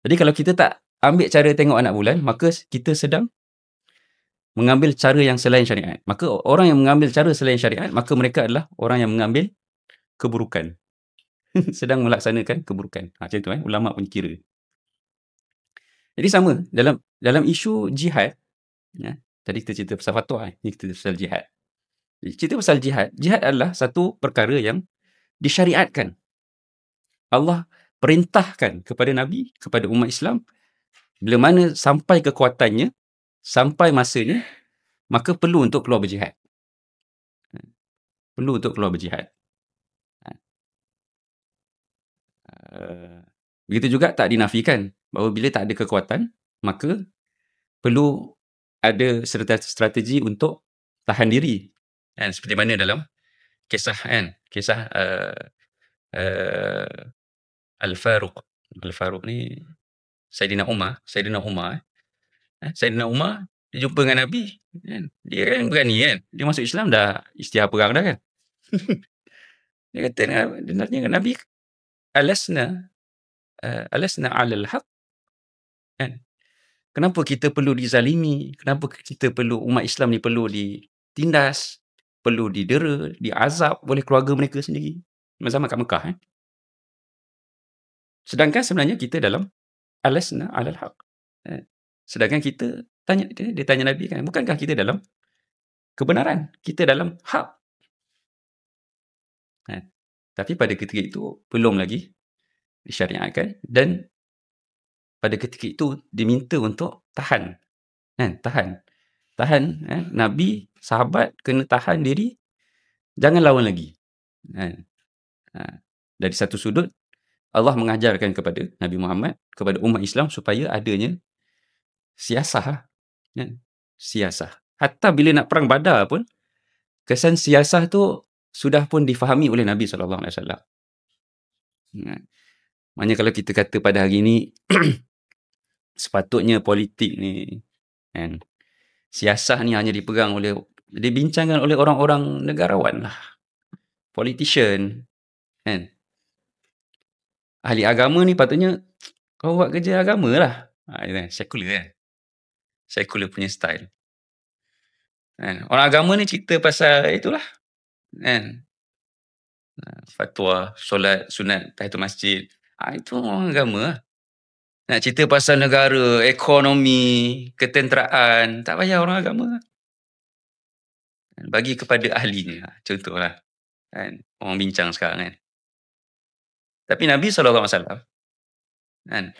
Jadi kalau kita tak ambil cara tengok anak bulan, maka kita sedang mengambil cara yang selain syariat. Maka orang yang mengambil cara selain syariat, maka mereka adalah orang yang mengambil keburukan. Sedang melaksanakan keburukan. Macam tu ulama' pun kira. Jadi sama dalam isu jihad. Tadi kita cerita pasal fatwa, ni kita cerita pasal jihad. Cerita pasal jihad adalah satu perkara yang disyariatkan. Allah perintahkan kepada Nabi, kepada umat Islam, bila mana sampai kekuatannya, sampai masanya, maka perlu untuk keluar berjihad. Begitu juga tak dinafikan bahawa bila tak ada kekuatan, maka perlu ada strategi untuk tahan diri. Seperti mana dalam kisah Al-Faruq. Al-Faruq ni Saidina Umar. Saidina Umar dia jumpa dengan Nabi. Dia kan berani kan. Dia masuk Islam dah isytihar perang dah kan. Dia kata dengan Nabi, alasna alal haq. Kenapa kita perlu dizalimi? Kenapa kita perlu, umat Islam ni perlu ditindas, perlu didera, diazab oleh keluarga mereka sendiri. Zaman kat Mekah. Sedangkan sebenarnya kita dalam alasna alal haq. Sedangkan dia tanya Nabi kan, bukankah kita dalam kebenaran? Kita dalam hak. Tapi pada ketika itu belum lagi disyariatkan, dan pada ketika itu diminta untuk tahan. Tahan. Nabi, sahabat kena tahan diri, jangan lawan lagi. Kan? Dari satu sudut, Allah mengajarkan kepada Nabi Muhammad, kepada umat Islam supaya adanya siasah, kan? Siasah. Hatta bila nak perang Badar pun, kesan siasah tu sudah pun difahami oleh Nabi SAW. Kan? Maknanya kalau kita kata pada hari ini, sepatutnya politik ni, kan? Siasah ni hanya dibincangkan oleh orang-orang negarawan lah. Politician, kan? Ahli agama ni patutnya kau buat kerja agama lah. Sekular kan? Sekular punya style. Kan? Orang agama ni cerita pasal itulah. Kan? Fatwa, solat, sunat, tahiyatul masjid. Itu orang agama lah. Nak cerita pasal negara, ekonomi, ketenteraan, tak payah orang agama. Bagi kepada ahlinya. Contohlah. Kan? Orang bincang sekarang kan. Tapi Nabi SAW, kan?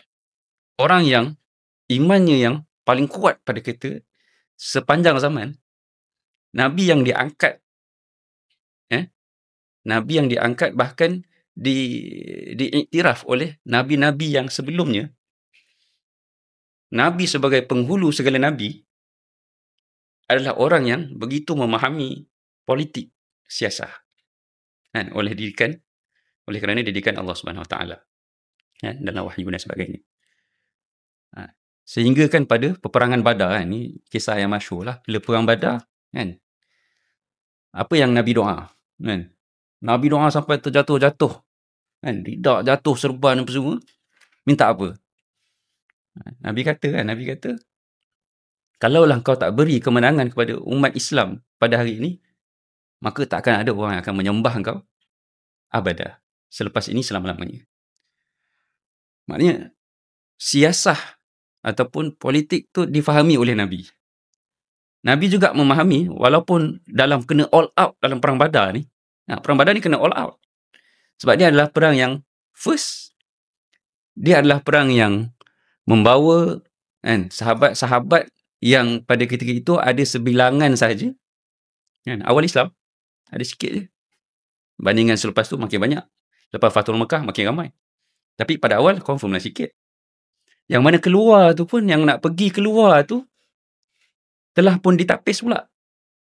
Orang yang imannya yang paling kuat pada kita sepanjang zaman, Nabi yang diangkat, Nabi yang diangkat bahkan diiktiraf oleh Nabi-Nabi yang sebelumnya. Nabi sebagai penghulu segala Nabi adalah orang yang begitu memahami politik, siasah. Kan? Oleh kerana didikan Allah Subhanahu Wa Taala, kan? Dalam wahyu dan sebagainya. Sehingga kan pada peperangan Badar, kan? Ni kisah yang masyhur lah. Bila perang Badar, kan? Apa yang Nabi doa? Kan? Nabi doa sampai terjatuh-jatuh. Kan? Ridak jatuh, serban apa semua. Minta apa? Nabi kata, kalaulah kau tak beri kemenangan kepada umat Islam pada hari ini, maka tak akan ada orang yang akan menyembah kau abadah. Selepas ini selama-lamanya. Maknanya, siasah ataupun politik tu difahami oleh Nabi. Nabi juga memahami, walaupun dalam kena all out dalam perang Badar ni, perang Badar ni kena all out. Sebab dia adalah perang yang first, dia adalah perang yang membawa, kan, sahabat-sahabat yang pada ketika itu ada sebilangan sahaja. Kan, awal Islam, ada sikit je. Bandingan selepas tu makin banyak. Lepas Fathul Mekah makin ramai. Tapi pada awal confirm lah sikit. Yang mana keluar tu pun, yang nak pergi keluar tu, telah pun ditapis pula.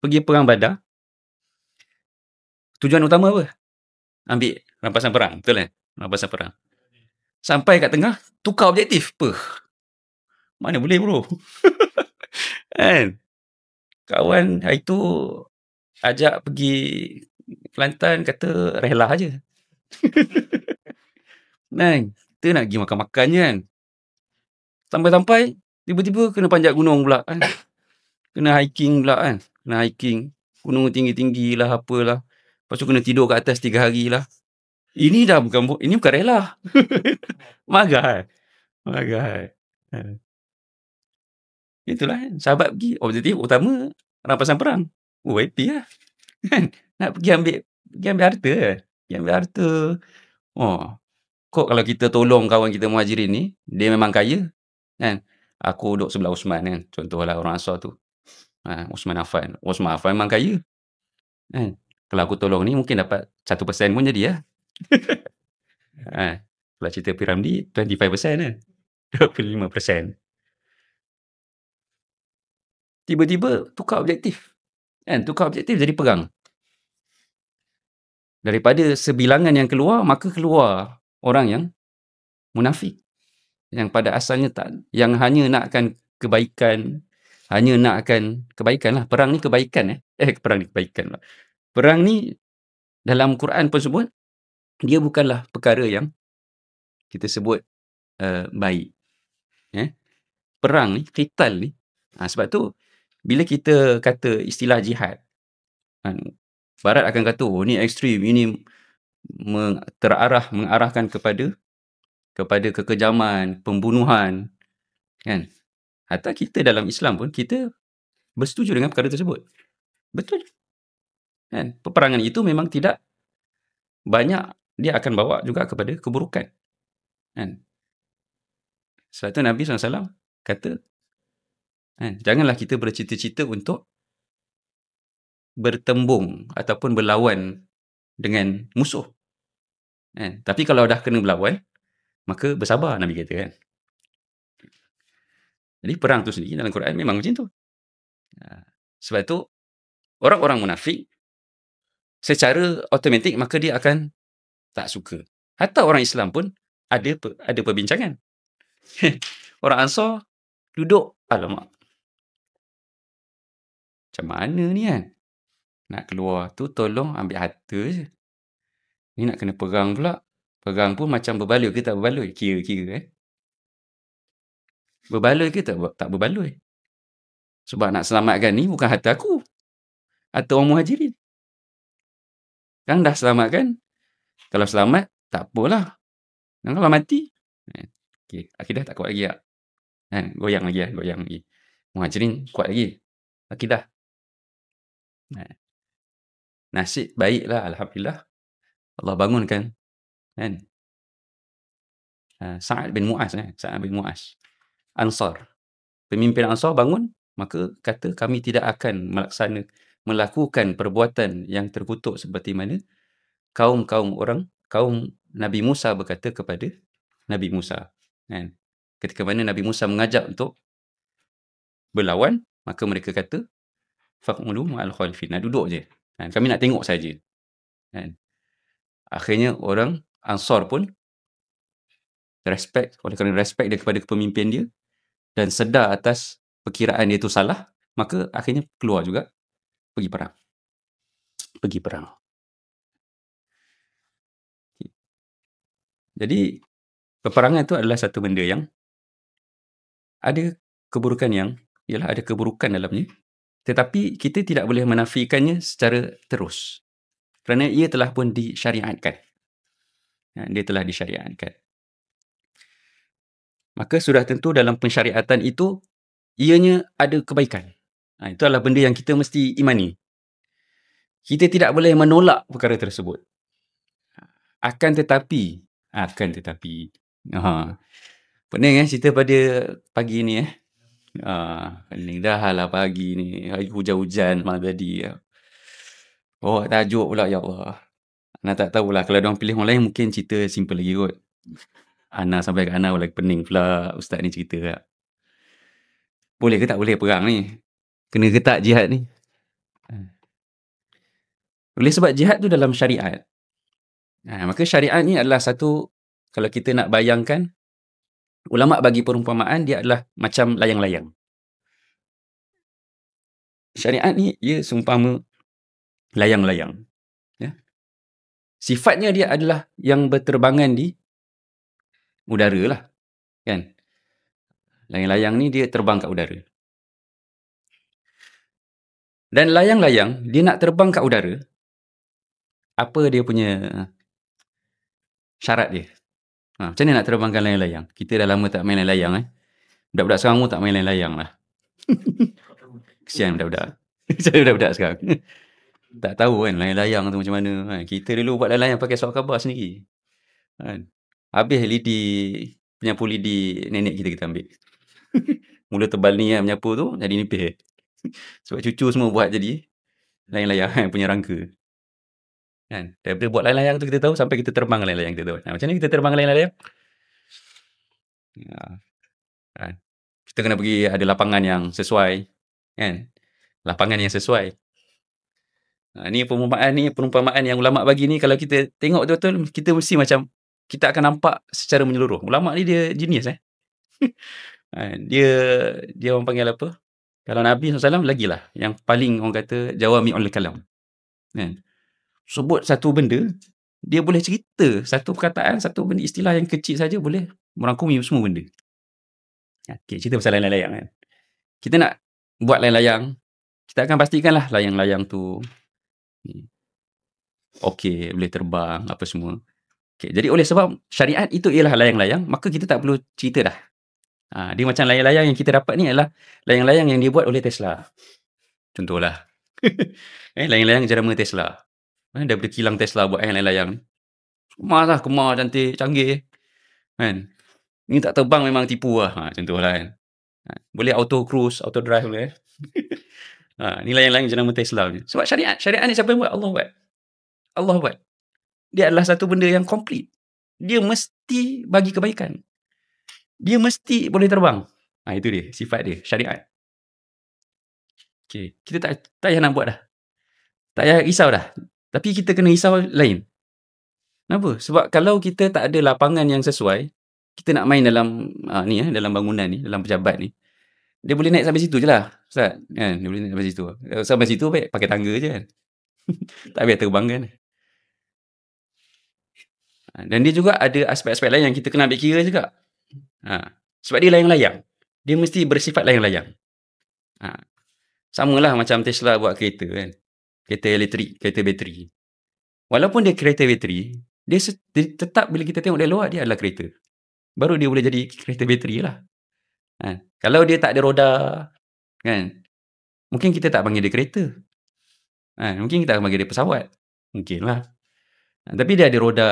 Pergi perang Badar. Tujuan utama apa? Ambil rampasan perang. Betul kan? Rampasan perang. Sampai kat tengah, tukar objektif. Mana boleh bro? Kan? Kawan hari tu ajak pergi Kelantan, kata rela aja. Kan? Kita nak pergi makan-makan je kan. Sampai-sampai, tiba-tiba kena panjat gunung pula kan. Kena hiking pula kan. Kena hiking. Gunung tinggi-tinggi lah, apalah. Lepas tu kena tidur kat atas 3 hari lah. Ini bukan rela. Marah. Itulah kan. Sahabat pergi, objektif utama rampasan perang. Happy lah. Kan? Nak pergi ambil harta. Pergi ambil harta. Kok kalau kita tolong kawan kita Muhajirin ni, dia memang kaya. Kan? Aku duduk sebelah Osman kan. Contohlah orang Ansar tu. Osman Affan. Osman Affan memang kaya. Kan? Kalau aku tolong ni, mungkin dapat 1% pun jadi lah. Kalau cerita Piramdi, 25% kan. 25%. Tiba-tiba tukar objektif. Kan? Tukar objektif jadi perang. Daripada sebilangan yang keluar, maka keluar orang yang munafik. Yang pada asalnya yang hanya nakkan kebaikan, hanya nakkan kebaikan lah. Perang ni kebaikan perang ni kebaikan lah. Perang ni dalam Quran pun sebut, dia bukanlah perkara yang kita sebut baik. Perang ni, qital ni. Sebab tu, bila kita kata istilah jihad, Barat akan kata, ni ekstrim, ini mengarahkan kepada kekejaman, pembunuhan. Kan? Hatta kita dalam Islam pun, kita bersetuju dengan perkara tersebut. Betul. Kan? Peperangan itu memang tidak banyak, dia akan bawa juga kepada keburukan. Kan? Sebab itu Nabi SAW kata, janganlah kita bercita-cita untuk bertembung ataupun berlawan dengan musuh. Kan? Tapi kalau dah kena berlawan, maka bersabar Nabi kata kan. Jadi perang tu sendiri dalam Quran memang macam tu. Sebab tu orang-orang munafik secara automatik maka dia akan tak suka. Hatta orang Islam pun ada perbincangan. Orang Ansar duduk, alamak, macam mana ni kan? Nak keluar tu tolong ambil harta je. Ni nak kena perang pula. Perang pun macam berbaloi ke tak berbaloi? Kira-kira Berbaloi ke tak berbaloi? Sebab nak selamatkan ni bukan harta aku. Harta orang Muhajirin. Kan dah selamatkan. Kalau selamat, tak apalah. Dan kalau mati, okay, akidah tak kuat lagi tak? Goyang lagi. Muhajirin kuat lagi. Akidah. Nasib baiklah, alhamdulillah. Allah bangunkan kan? Sa'ad bin Mu'az. Ansar. Pemimpin Ansar bangun, maka kata kami tidak akan melakukan perbuatan yang terkutuk seperti mana kaum Nabi Musa berkata kepada Nabi Musa. Kan? Ketika mana Nabi Musa mengajak untuk berlawan, maka mereka kata faq'udu ma'al khalifin. Duduk je. Kan? Kami nak tengok saja. Kan? Akhirnya orang Ansar pun respect dia kepada kepemimpin dia dan sedar atas perkiraan dia itu salah, maka akhirnya keluar juga pergi perang. Jadi peperangan itu adalah satu benda yang ada keburukan dalamnya, tetapi kita tidak boleh menafikannya secara terus kerana ia telah pun disyariatkan. Dia telah disyariatkan. Maka sudah tentu dalam pensyariatan itu ianya ada kebaikan. Itu adalah benda yang kita mesti imani. Kita tidak boleh menolak perkara tersebut. Akan tetapi pening cerita pada pagi ni pening dah lah pagi ni, hujan-hujan malam tadi. Tajuk pula, ya Allah. Ana tak tahulah, kalau diorang pilih orang lain mungkin cerita simple lagi kot. Ana sampai kat Ana lagi pening pula ustaz ni cerita tak. Boleh ke tak boleh perang ni? Kena ke tak jihad ni? Oleh sebab jihad tu dalam syariat. Maka syariat ni adalah satu, kalau kita nak bayangkan, ulama' bagi perumpamaan dia adalah macam layang-layang. Syariat ni ia seumpama layang-layang. Sifatnya dia adalah yang berterbangan di udara lah. Kan? Layang-layang ni dia terbang kat udara. Dan layang-layang dia nak terbang kat udara, apa dia punya syarat dia? Macam mana nak terbangkan layang-layang? Kita dah lama tak main layang-layang. Budak-budak sekarang pun tak main layang-layang lah. Kesian budak-budak. Saya budak-budak sekarang. Tak tahu kan layang-layang tu macam mana. Kita dulu buat layang-layang pakai surat khabar sendiri. Habis lidi, penyapu lidi nenek kita ambil. Mula tebal ni menyapu tu jadi nipis. Sebab cucu semua buat jadi layang-layang punya rangka. Kan? Daripada buat layang-layang tu kita tahu sampai kita terbang layang-layang kita tahu. Macam mana kita terbang layang-layang? Kita kena pergi ada lapangan yang sesuai. Kan? Lapangan yang sesuai. Ni perumpamaan yang ulama' bagi ni, kalau kita tengok betul-betul, kita mesti macam, kita akan nampak secara menyeluruh. Ulama' ni dia genius. Dia orang panggil apa? Kalau Nabi SAW lagilah, yang paling orang kata jawami'ul kalam. Sebut satu benda, dia boleh cerita satu perkataan, satu benda istilah yang kecil saja boleh merangkumi semua benda. Okay, cerita pasal layang-layang kan. Kita nak buat layang-layang, kita akan pastikanlah layang-layang tu okey, boleh terbang, apa semua. Okay, jadi oleh sebab syariat itu ialah layang-layang, maka kita tak perlu cerita dah. Dia macam layang-layang yang kita dapat ni adalah layang-layang yang dibuat oleh Tesla. Contohlah. Layang-layang jenama Tesla. Daripada kilang Tesla buat layang-layang. Kemar cantik, canggih. Kan? Ni tak terbang memang tipu lah. Contohlah kan. Boleh auto cruise, auto drive boleh. Ni layang-layang jenama Tesla ni. Sebab syariat ni siapa yang buat? Allah buat. Allah buat. Dia adalah satu benda yang komplit. Dia mesti bagi kebaikan. Dia mesti boleh terbang. Itu dia, sifat dia, syariat. Okay. Kita tak payah nak buat dah. Tak payah risau dah. Tapi kita kena risau lain. Kenapa? Sebab kalau kita tak ada lapangan yang sesuai, kita nak main dalam dalam bangunan ni, dalam pejabat ni, dia boleh naik sampai situ je lah. Ustaz, kan? Dia boleh naik sampai situ. Sampai situ baik pakai tangga je kan. Tak payah terbang kan. Dan dia juga ada aspek-aspek lain yang kita kena ambil kira juga. Sebab dia layang-layang. Dia mesti bersifat layang-layang. Samalah macam Tesla buat kereta kan. Kereta elektrik, kereta bateri. Walaupun dia kereta bateri, dia tetap bila kita tengok dari luar, dia adalah kereta. Baru dia boleh jadi kereta bateri lah. Kalau dia tak ada roda, kan, mungkin kita tak panggil dia kereta. Mungkin kita akan panggil dia pesawat. Mungkin lah. Tapi dia ada roda,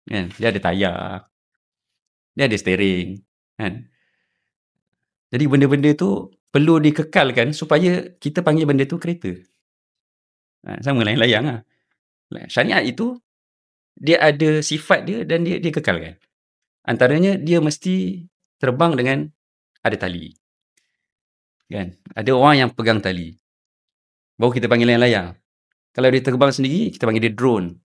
kan? Dia ada tayar. Dia ada steering. Kan? Jadi benda-benda tu perlu dikekalkan supaya kita panggil benda tu kereta. Sama layang-layang lah. Syariat itu, dia ada sifat dia dan dia kekalkan. Antaranya, dia mesti terbang dengan ada tali. Kan? Ada orang yang pegang tali. Baru kita panggil layang-layang. Kalau dia terbang sendiri, kita panggil dia drone.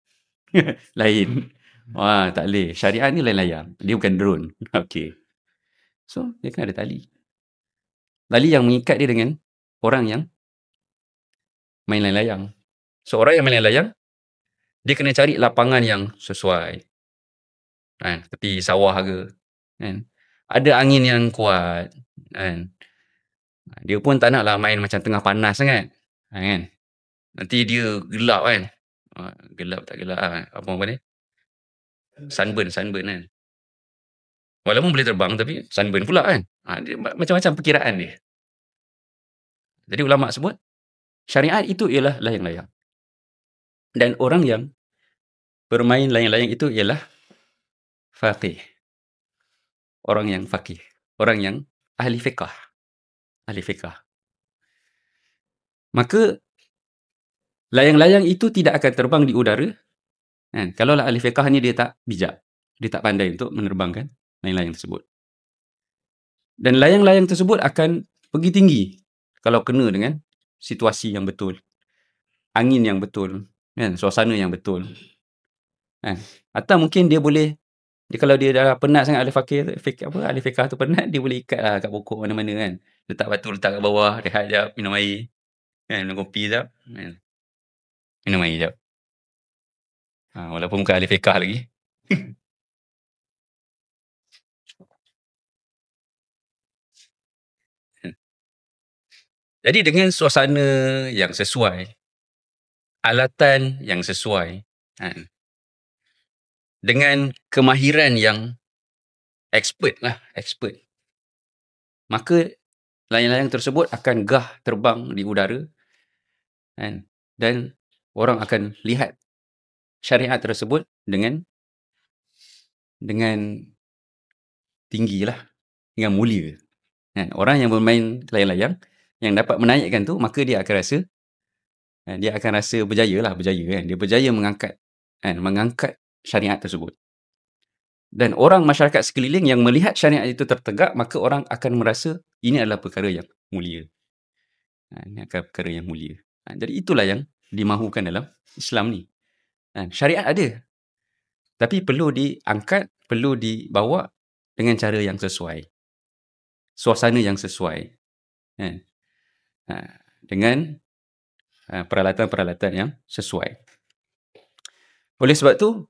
Lain. Wah, tak boleh. Syariat ni layang-layang. Dia bukan drone. Okay. So, dia kena ada tali. Tali yang mengikat dia dengan orang yang main layang-layang. So, orang yang main layang-layang, dia kena cari lapangan yang sesuai. Seperti sawah ke. Kan? Ada angin yang kuat. Kan? Dia pun tak naklah main macam tengah panas sangat. Kan? Nanti dia gelap kan. Gelap tak gelap. Apa ni? Sunburn kan. Walaupun boleh terbang tapi sunburn pula kan. Dia macam-macam perkiraan dia. Jadi ulama sebut, syariat itu ialah layang-layang. Dan orang yang bermain layang-layang itu ialah faqih. Orang yang faqih. Orang yang ahli fiqah. Ahli fiqah. Maka, layang-layang itu tidak akan terbang di udara. Kan? Kalaulah ahli fiqah ni dia tak bijak. Dia tak pandai untuk menerbangkan layang-layang tersebut. Dan layang-layang tersebut akan pergi tinggi kalau kena dengan situasi yang betul. Angin yang betul. Kan? Suasana yang betul. Kan? Atau mungkin dia boleh, kalau dia dah penat sangat ahli fiqah tu penat, dia boleh ikat lah kat pokok mana-mana kan. Letak batu, letak kat bawah, rehat sekejap, minum air. Kan? Minum kopi sekejap. Kan? Minum air sekejap. Walaupun bukan ahli fiqah lagi. Jadi dengan suasana yang sesuai, alatan yang sesuai, dengan kemahiran yang expert, maka layang-layang tersebut akan gah terbang di udara, dan orang akan lihat syariat tersebut dengan tinggi lah, dengan mulia. Orang yang bermain layang-layang yang dapat menaikkan tu, maka dia akan rasa berjaya kan. Dia berjaya mengangkat syariat tersebut. Dan orang masyarakat sekeliling yang melihat syariat itu tertegak, maka orang akan merasa ini adalah perkara yang mulia. Ini akan perkara yang mulia. Jadi itulah yang dimahukan dalam Islam ni. Syariat ada. Tapi perlu diangkat, perlu dibawa dengan cara yang sesuai. Suasana yang sesuai. Dengan peralatan-peralatan yang sesuai. Oleh sebab tu,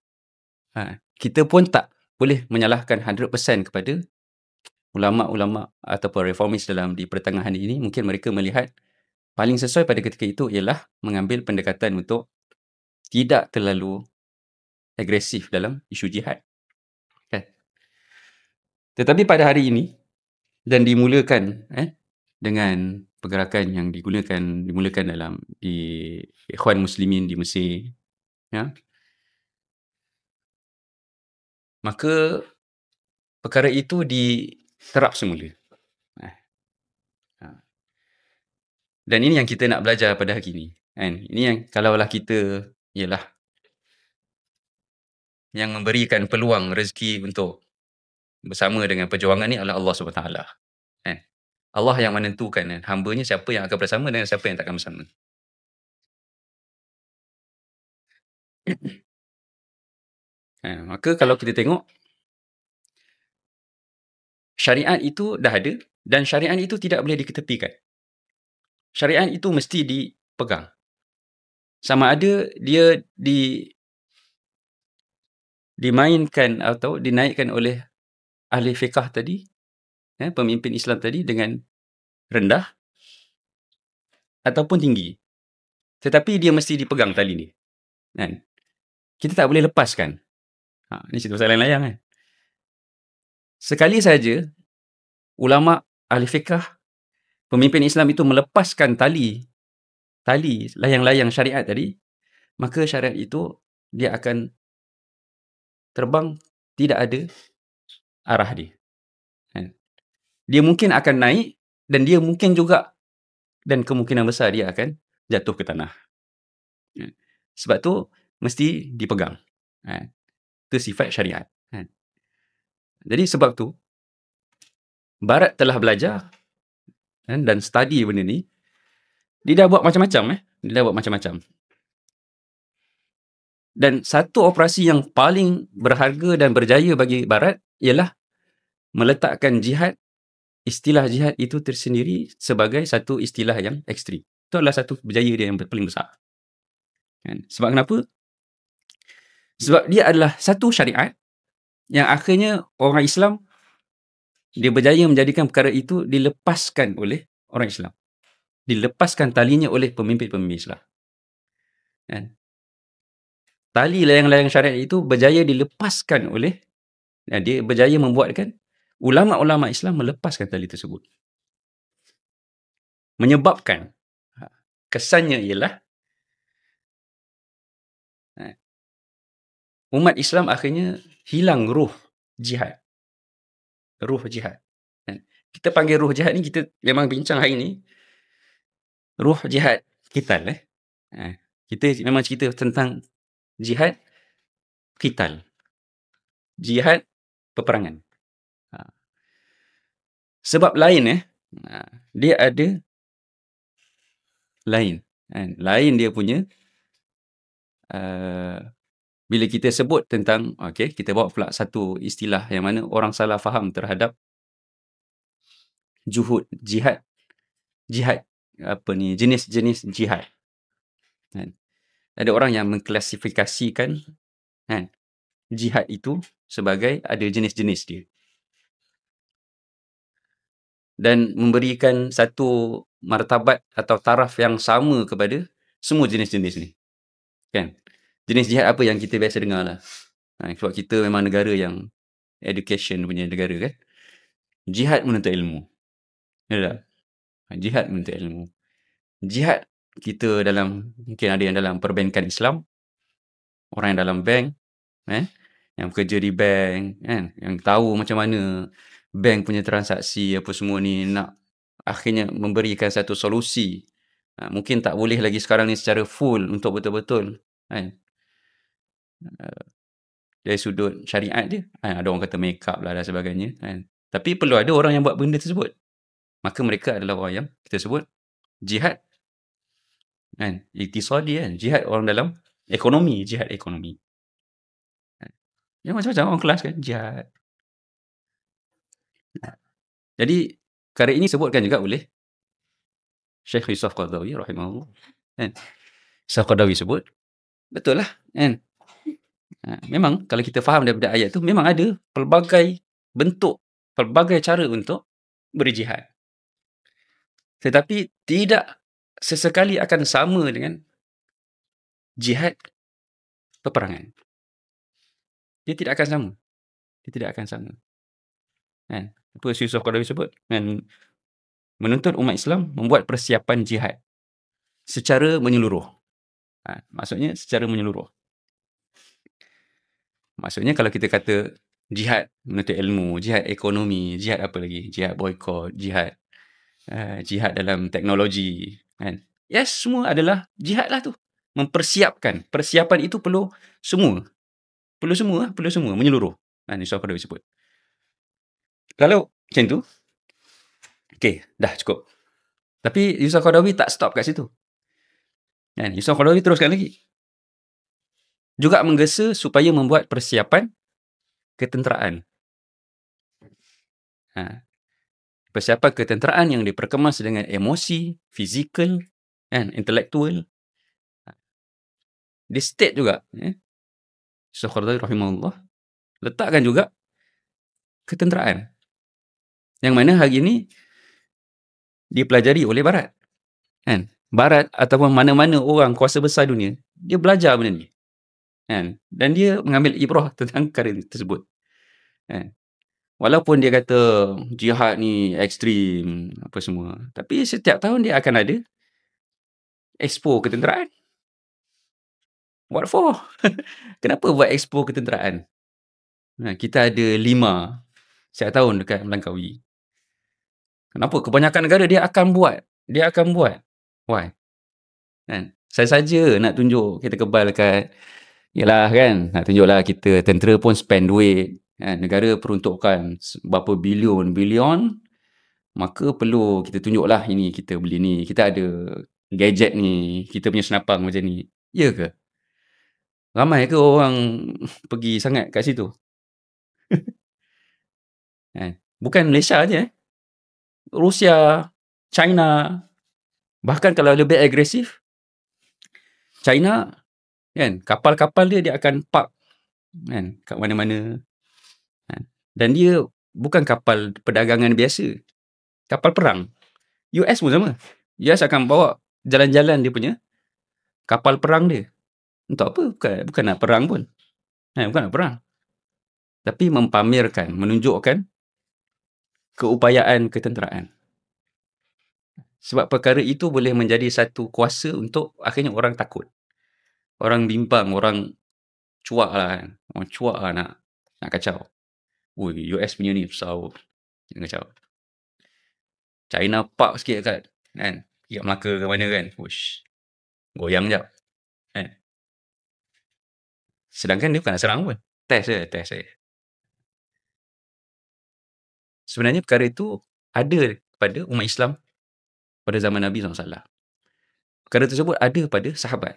kita pun tak boleh menyalahkan 100% kepada ulama-ulama ataupun reformis di pertengahan ini. Mungkin mereka melihat paling sesuai pada ketika itu ialah mengambil pendekatan untuk tidak terlalu agresif dalam isu jihad. Kan? Tetapi pada hari ini, dan dimulakan dengan pergerakan yang dimulakan dalam di Ikhwan Muslimin di Mesir, maka perkara itu diterap semula. Dan ini yang kita nak belajar pada hari ini. Ini yang kalaulah kita ialah yang memberikan peluang rezeki untuk bersama dengan perjuangan ni adalah Allah SWT. Allah yang menentukan hamba-Nya siapa yang akan bersama dan siapa yang takkan bersama. Maka kalau kita tengok, syariat itu dah ada dan syariat itu tidak boleh diketepikan. Syariat itu mesti dipegang. Sama ada dia dimainkan atau dinaikkan oleh ahli fiqh tadi, pemimpin Islam tadi dengan rendah ataupun tinggi. Tetapi dia mesti dipegang tali ni. Kan? Kita tak boleh lepaskan. Ni cerita pasal layang-layang kan. Sekali saja ulama, ahli fiqh, pemimpin Islam itu melepaskan tali layang-layang syariat tadi, maka syariat itu dia akan terbang, tidak ada arah dia. Dia mungkin akan naik dan dia mungkin juga dan kemungkinan besar dia akan jatuh ke tanah. Sebab tu mesti dipegang. Itu sifat syariat. Jadi sebab tu Barat telah belajar dan study benda ni. Dia dah buat macam-macam. Dan satu operasi yang paling berharga dan berjaya bagi Barat ialah meletakkan jihad, istilah jihad itu tersendiri sebagai satu istilah yang ekstrim. Itu adalah satu berjaya dia yang paling besar. Sebab kenapa? Sebab dia adalah satu syariat yang akhirnya orang Islam dia berjaya menjadikan perkara itu dilepaskan oleh orang Islam. Dilepaskan talinya oleh pemimpin-pemimpin Islam. Tali layang-layang syariat itu berjaya dilepaskan oleh, dia berjaya membuatkan ulama-ulama Islam melepaskan tali tersebut. Menyebabkan kesannya ialah umat Islam akhirnya hilang ruh jihad. Ruh jihad. Kita panggil ruh jihad ni, kita memang bincang hari ni, ruh jihad qital. Kita memang cerita tentang jihad qital. Jihad peperangan. Sebab lain dia ada lain. Lain dia punya bila kita sebut tentang, kita bawa pula satu istilah yang mana orang salah faham terhadap juhud jihad, jenis-jenis jihad. Ada orang yang mengklasifikasikan jihad itu sebagai ada jenis-jenis dia dan memberikan satu martabat atau taraf yang sama kepada semua jenis-jenis ni. Kan? Jenis jihad apa yang kita biasa dengar lah. Sebab kita memang negara yang education punya negara kan. Jihad menuntut ilmu. Ya, jihad menuntut ilmu. Jihad kita dalam, mungkin ada yang dalam perbankan Islam, orang yang dalam bank, yang bekerja di bank, yang tahu macam mana bank punya transaksi apa semua ni, nak akhirnya memberikan satu solusi. Mungkin tak boleh lagi sekarang ni secara full untuk betul-betul dari sudut syariat dia, ada orang kata make up lah dan sebagainya, tapi perlu ada orang yang buat benda tersebut. Maka mereka adalah orang yang kita sebut jihad iktisadi, jihad orang dalam ekonomi, jihad ekonomi. Yang macam-macam orang kelas kan, jihad. Jadi perkara ini sebutkan juga oleh Syekh Yusuf Qaradawi rahimahullah. Yusuf Qaradawi sebut, betul lah kan. Memang kalau kita faham daripada ayat tu, memang ada pelbagai bentuk, pelbagai cara untuk berjihad. Tetapi tidak sesekali akan sama dengan jihad peperangan. Dia tidak akan sama. Dia tidak akan sama. Apa Yusuf Qaradawi sebut? Menuntut umat Islam membuat persiapan jihad secara menyeluruh. Maksudnya secara menyeluruh. Maksudnya kalau kita kata jihad menuntut ilmu, jihad ekonomi, jihad apa lagi? Jihad boykot, jihad dalam teknologi. Yes, semua adalah jihad lah tu. Mempersiapkan. Persiapan itu perlu semua. perlu semua menyeluruh. Yusuf Qaradawi sebut. Kalau macam tu, okey, dah cukup. Tapi Yusuf Qaradawi tak stop kat situ. Yusuf Qaradawi teruskan lagi. Juga menggesa supaya membuat persiapan ketenteraan. Persiapan ketenteraan yang diperkemas dengan emosi, fizikal, intelektual. Di state juga. Yusuf Qaradawi rahimahullah letakkan juga ketenteraan. Yang mana hari ini dipelajari oleh Barat. Barat ataupun mana-mana orang kuasa besar dunia, dia belajar benda ni. Dan dia mengambil ibrah tentang perkara tersebut. Walaupun dia kata jihad ni ekstrim, apa semua. Tapi setiap tahun dia akan ada expo ketenteraan. What for? Kenapa buat expo ketenteraan? Kita ada 5 setiap tahun dekat Melangkawi. Kenapa? Kebanyakan negara dia akan buat. Why? Saya saja nak tunjuk kita kebal kat, yalah kan, nak tunjuklah kita tentera pun spend duit. Negara peruntukkan berapa bilion, maka perlu kita tunjuklah ini kita beli ni, kita ada gadget ni, kita punya senapang macam ni. Ya ke? Ramai ke orang pergi sangat kat situ? Bukan Malaysia je. Rusia, China, bahkan kalau lebih agresif, China, kapal-kapal dia akan park kat mana-mana. Dan dia bukan kapal perdagangan biasa. Kapal perang. US pun sama. US akan bawa jalan-jalan dia punya kapal perang dia. Untuk apa? Bukan nak perang pun. Bukan nak perang. Tapi mempamerkan, menunjukkan keupayaan ketenteraan. Sebab perkara itu boleh menjadi satu kuasa untuk akhirnya orang takut. Orang bimbang, orang cuak lah kan. Orang cuak lah nak kacau. US punya ni besar. Jangan kacau. China park sikit kat Melaka ke mana kan. Goyang jap. Sedangkan dia bukan nak serang pun. Test je. Sebenarnya perkara itu ada pada umat Islam pada zaman Nabi SAW. Perkara tersebut ada pada sahabat.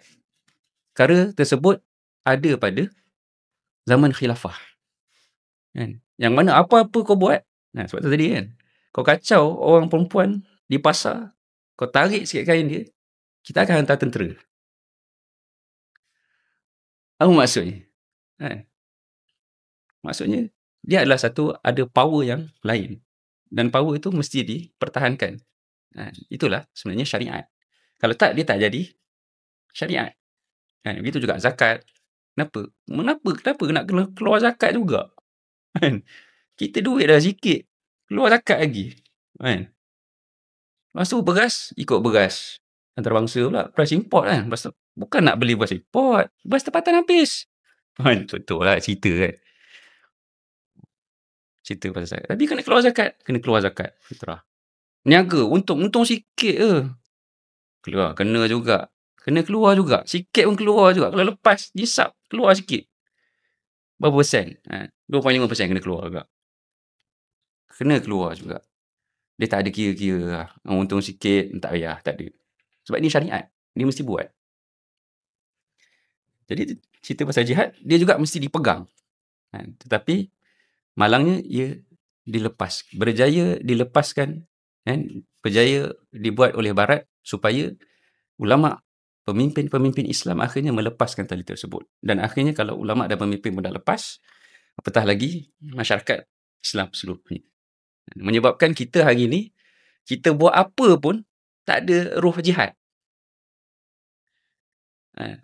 Perkara tersebut ada pada zaman khilafah. Yang mana apa-apa kau buat, sebab tu tadi kan, kau kacau orang perempuan di pasar, kau tarik sikit kain dia, kita akan hantar tentera. Apa maksudnya? Maksudnya, dia adalah ada power yang lain. Dan power itu mesti dipertahankan. Itulah sebenarnya syariat. Kalau tak, dia tak jadi syariat. Begitu juga zakat. Kenapa nak kena keluar zakat juga? Kita duit dah sikit, keluar zakat lagi. Lepas tu beras, ikut beras antarabangsa pula, beras import kan. Bukan nak beli beras import, beras tempatan habis. Betul lah cerita kan. Cerita pasal zakat. Tapi kena keluar zakat. Fitrah. Niaga, untung sikit je. Kena juga. Kena keluar juga. Sikit pun keluar juga. Kalau lepas, jisap, keluar sikit. Berapa persen? 2.5% kena keluar juga. Kena keluar juga. Dia tak ada kira-kira lah. Untung sikit, tak payah, tak ada. Sebab ini syariat. Dia mesti buat. Jadi, cerita pasal jihad, dia juga mesti dipegang. Tetapi, malangnya, ia dilepas. Berjaya dilepaskan. Berjaya dibuat oleh Barat supaya ulama' pemimpin-pemimpin Islam akhirnya melepaskan tali tersebut. Dan akhirnya kalau ulama' dan pemimpin pun dah lepas, apatah lagi masyarakat Islam seluruhnya. Menyebabkan kita hari ini, kita buat apa pun tak ada roh jihad.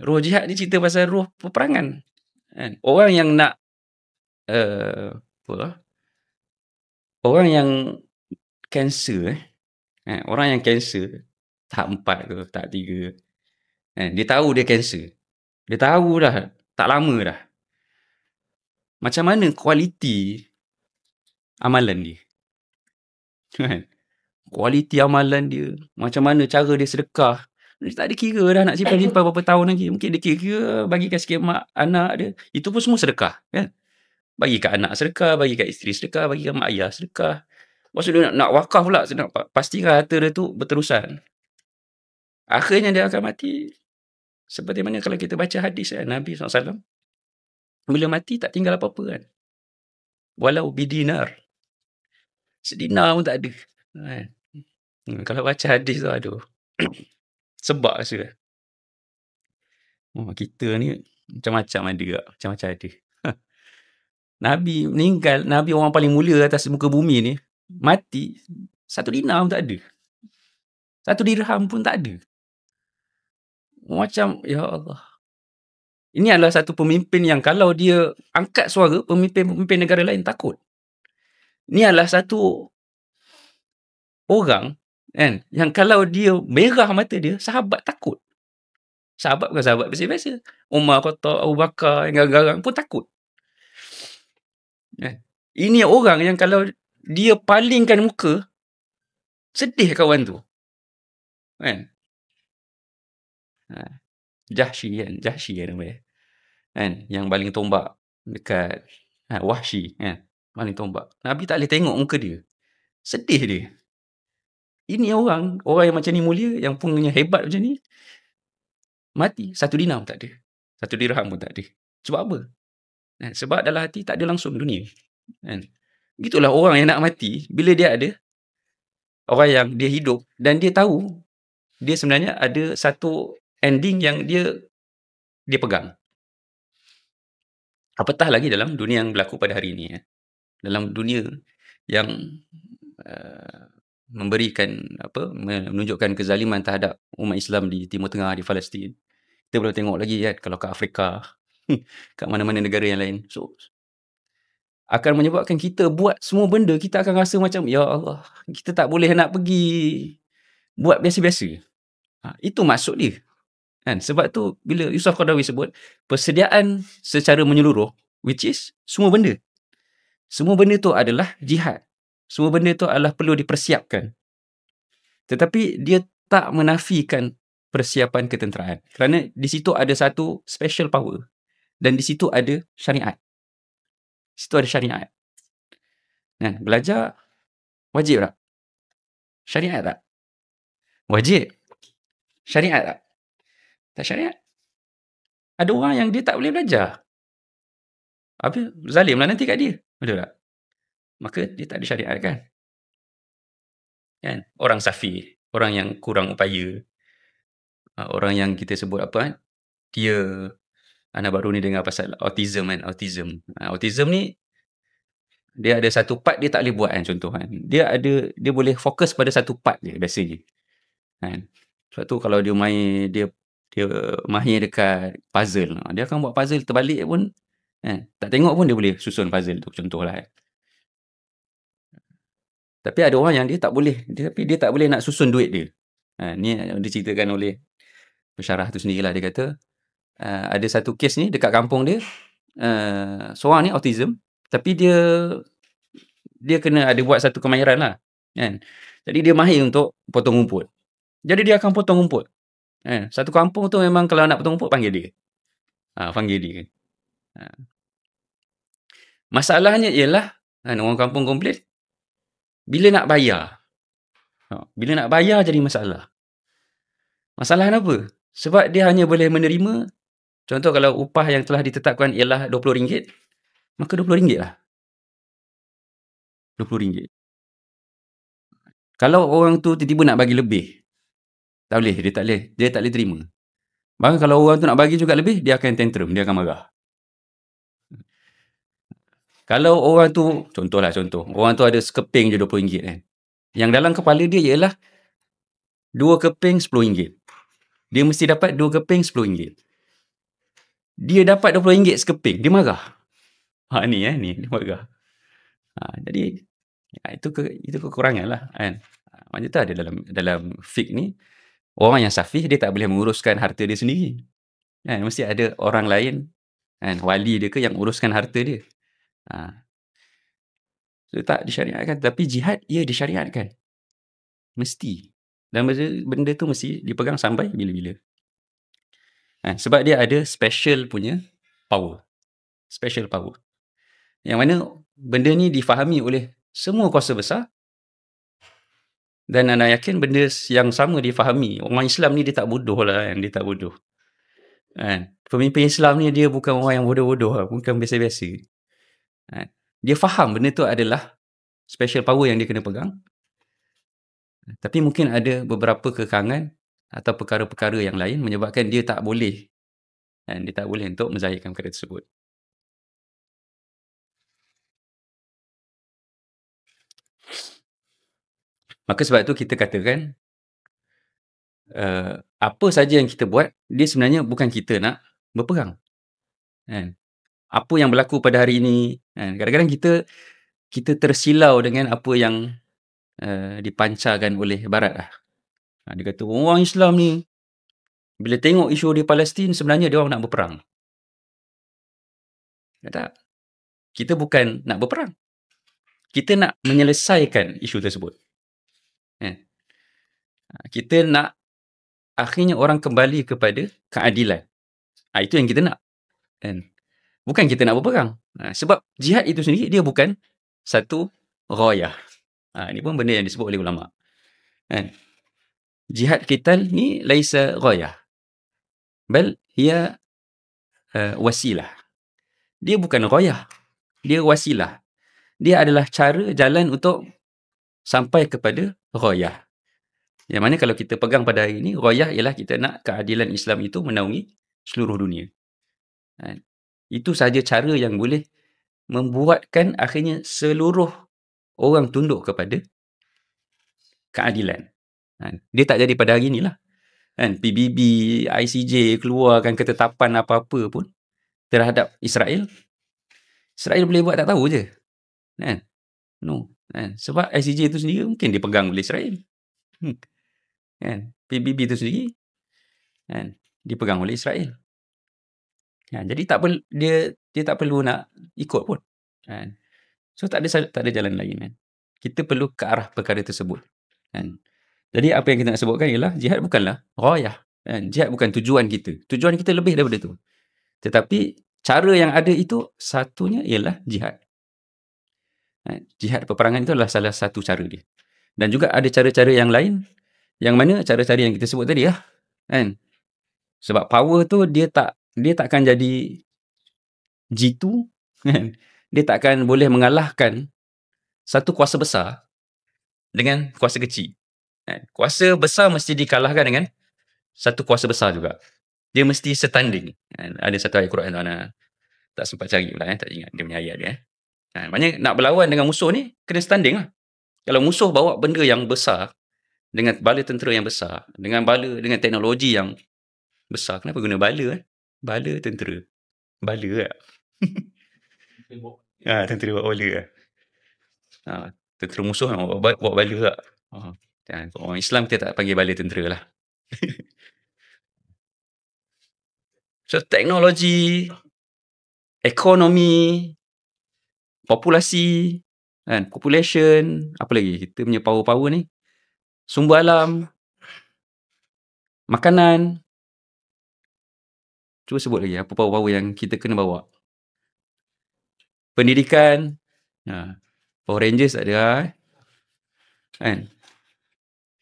Roh jihad ni cerita pasal roh peperangan. Orang yang nak orang yang kanser, orang yang kanser tahap 4 ke tahap 3, dia tahu dia kanser. Dia tahu dah, tak lama dah. Macam mana kualiti amalan dia? Kualiti amalan dia, macam mana cara dia sedekah, Dia tak ada kira dah nak simpan-simpan berapa tahun lagi. Mungkin dia kira bagikan sikit mak anak dia. Itu pun semua sedekah, kan? Bagi kat anak sedekah, bagi kat isteri sedekah, bagi kat mak ayah sedekah. Lepas tu dia nak wakaf pula, nak pastikan harta dia tu berterusan. Akhirnya dia akan mati. Seperti mana kalau kita baca hadis Nabi SAW, bila mati tak tinggal apa-apa kan. Walau bidinar. Sedinar pun tak ada. Kan? Kalau baca hadis tu, aduh. Sebab rasa. Kita ni macam-macam ada tak? Macam-macam ada. Nabi meninggal, Nabi orang paling mulia atas muka bumi ni, mati, 1 dinar pun tak ada. 1 dirham pun tak ada. Macam, ya Allah. Ini adalah satu pemimpin yang kalau dia angkat suara, pemimpin-pemimpin negara lain takut. Ini adalah satu orang kan, yang kalau dia merah mata dia, sahabat takut. Sahabat bukan sahabat biasa-biasa. Umar, Khattab, Abu Bakar, yang garang-garang pun takut. Ini orang yang kalau dia palingkan muka, sedih kawan tu. Kan? Jahsy namanya. Kan? Yang baling tombak dekat Wahsy kan. Baling tombak. Nabi tak boleh tengok muka dia. Sedih dia. Ini orang yang macam ni mulia, yang punya hebat macam ni, mati 1 dinar pun tak ada. 1 dirham pun tak ada. Sebab apa? Sebab dalam hati tak ada langsung dunia. Kan? Begitulah orang yang nak mati, bila dia ada orang yang dia hidup dan dia tahu dia sebenarnya ada satu ending yang dia pegang. Apatah lagi dalam dunia yang berlaku pada hari ini. Dalam dunia yang menunjukkan kezaliman terhadap umat Islam di Timur Tengah, di Palestin. Kita boleh tengok lagi kan, kalau ke Afrika, kat mana-mana negara yang lain. So, akan menyebabkan kita buat semua benda, kita akan rasa macam, ya Allah, kita tak boleh nak pergi buat biasa-biasa. Itu maksud dia. Kan? Sebab tu, bila Yusuf Qaradawi sebut, persediaan secara menyeluruh, which is semua benda. Semua benda tu adalah jihad. Semua benda tu adalah perlu dipersiapkan. Tetapi dia tak menafikan persiapan ketenteraan. Kerana di situ ada satu special power. Dan di situ ada syariat. Di situ ada syariat. Belajar wajib tak? Syariat tak? Wajib. Syariat tak? Tak syariat. Ada orang yang dia tak boleh belajar. Apa? Zalimlah nanti kat dia. Betul tak? Maka dia tak ada syariat kan? Orang safi, orang yang kurang upaya, orang yang kita sebut apa kan? Dia, anak baru ni dengar pasal autism kan? Autism ni, dia ada satu part dia tak boleh buat kan, contoh kan. Dia boleh fokus pada satu part je biasanya. Kan? Sebab tu kalau dia main, dia mahir dekat puzzle. Dia akan buat puzzle terbalik pun, tak tengok pun dia boleh susun puzzle tu, contohlah kan. Tapi ada orang yang dia tak boleh, tapi dia tak boleh nak susun duit dia. Ni diceritakan oleh pensyarah tu sendirilah. Dia kata, ada satu kes ni dekat kampung dia, seorang ni autism, tapi dia kena ada buat satu kemahiran lah. Kan? Jadi dia mahir untuk potong rumput. Jadi dia akan potong rumput. Satu kampung tu memang kalau nak potong rumput, panggil dia. Panggil dia. Masalahnya ialah, orang kampung komplain, bila nak bayar. Bila nak bayar jadi masalah. Masalah kenapa? Sebab dia hanya boleh menerima, contoh kalau upah yang telah ditetapkan ialah RM20, maka RM20 lah. RM20. Kalau orang tu tiba-tiba nak bagi lebih, tak boleh, dia tak boleh terima. Bahkan kalau orang tu nak bagi juga lebih, dia akan tantrum, dia akan marah. Kalau orang tu, contoh, orang tu ada sekeping je RM20 kan. Yang dalam kepala dia ialah 2 keping RM10. Dia mesti dapat 2 keping RM10. Dia dapat RM20 sekeping, dia marah. Ni dia marah. Jadi itu kekurangan lah kan. Macam tu ada dalam fiqh ni, orang yang safih dia tak boleh menguruskan harta dia sendiri. Kan, mesti ada orang lain kan, wali dia ke yang uruskan harta dia. So, tak disyariatkan, tapi jihad ia disyariatkan. Mesti. Dan benda tu mesti dipegang sampai bila-bila. Sebab dia ada special punya power. Special power. Yang mana benda ni difahami oleh semua kuasa besar, dan anda yakin benda yang sama difahami. Orang Islam ni dia tak bodoh lah kan. Dia tak bodoh. Pemimpin Islam ni dia bukan orang yang bodoh-bodoh lah. Bukan biasa-biasa. Dia faham benda tu adalah special power yang dia kena pegang. Tapi mungkin ada beberapa kekangan atau perkara-perkara yang lain menyebabkan dia tak boleh. Dia tak boleh untuk menzahirkan perkara tersebut. Maka sebab tu kita katakan, apa saja yang kita buat, dia sebenarnya bukan kita nak berperang. Apa yang berlaku pada hari ini, kadang-kadang kita tersilau dengan apa yang dipancarkan oleh Barat lah. Dia kata, orang Islam ni, bila tengok isu di Palestin, sebenarnya dia orang nak berperang. Tak. Kita bukan nak berperang. Kita nak menyelesaikan isu tersebut. Kita nak akhirnya orang kembali kepada keadilan. Itu yang kita nak. Bukan kita nak berperang. Sebab jihad itu sendiri, dia bukan satu ghayah. Ini pun benda yang disebut oleh ulama. Jihad qital ni laisa ghayah. Bal hiya wasilah. Dia bukan ghayah. Dia wasilah. Dia adalah cara jalan untuk sampai kepada ghayah. Yang mana kalau kita pegang pada hari ini, ghayah ialah kita nak keadilan Islam itu menaungi seluruh dunia. Itu sahaja cara yang boleh membuatkan akhirnya seluruh orang tunduk kepada keadilan. Dia tak jadi pada hari inilah. PBB, ICJ keluarkan ketetapan apa-apa pun terhadap Israel. Israel boleh buat tak tahu je. No. Sebab ICJ itu sendiri mungkin dipegang oleh Israel. PBB itu sendiri dipegang oleh Israel. Jadi dia tak perlu nak ikut pun. So tak ada jalan lain. Kita perlu ke arah perkara tersebut. Jadi apa yang kita nak sebutkan ialah jihad bukanlah ghayah. Jihad bukan tujuan kita. Tujuan kita lebih daripada itu. Tetapi cara yang ada itu satunya ialah jihad. Jihad peperangan itu adalah salah satu cara dia. Dan juga ada cara-cara yang lain, yang mana cara-cara yang kita sebut tadi lah. Sebab power tu dia takkan jadi jitu. Dia takkan boleh mengalahkan satu kuasa besar dengan kuasa kecil. Kuasa besar mesti dikalahkan dengan satu kuasa besar juga. Dia mesti setanding. Ada satu ayat Quran tu Ana tak sempat cari pula, tak ingat dia punya ayat dia. Maknanya nak berlawan dengan musuh ni kena setanding lah. Kalau musuh bawa benda yang besar dengan bala tentera yang besar, dengan teknologi yang besar, kenapa guna bala? Bala tentera. Bala lah. Tentera bawa bala lah. Tentera musuh bawa bala lah. Orang Islam kita tak panggil bala tentera lah. So teknologi, ekonomi, populasi, population, apa lagi kita punya power-power ni, sumber alam, makanan. Cuba sebut lagi apa power-power yang kita kena bawa. Pendidikan, Power Rangers ada.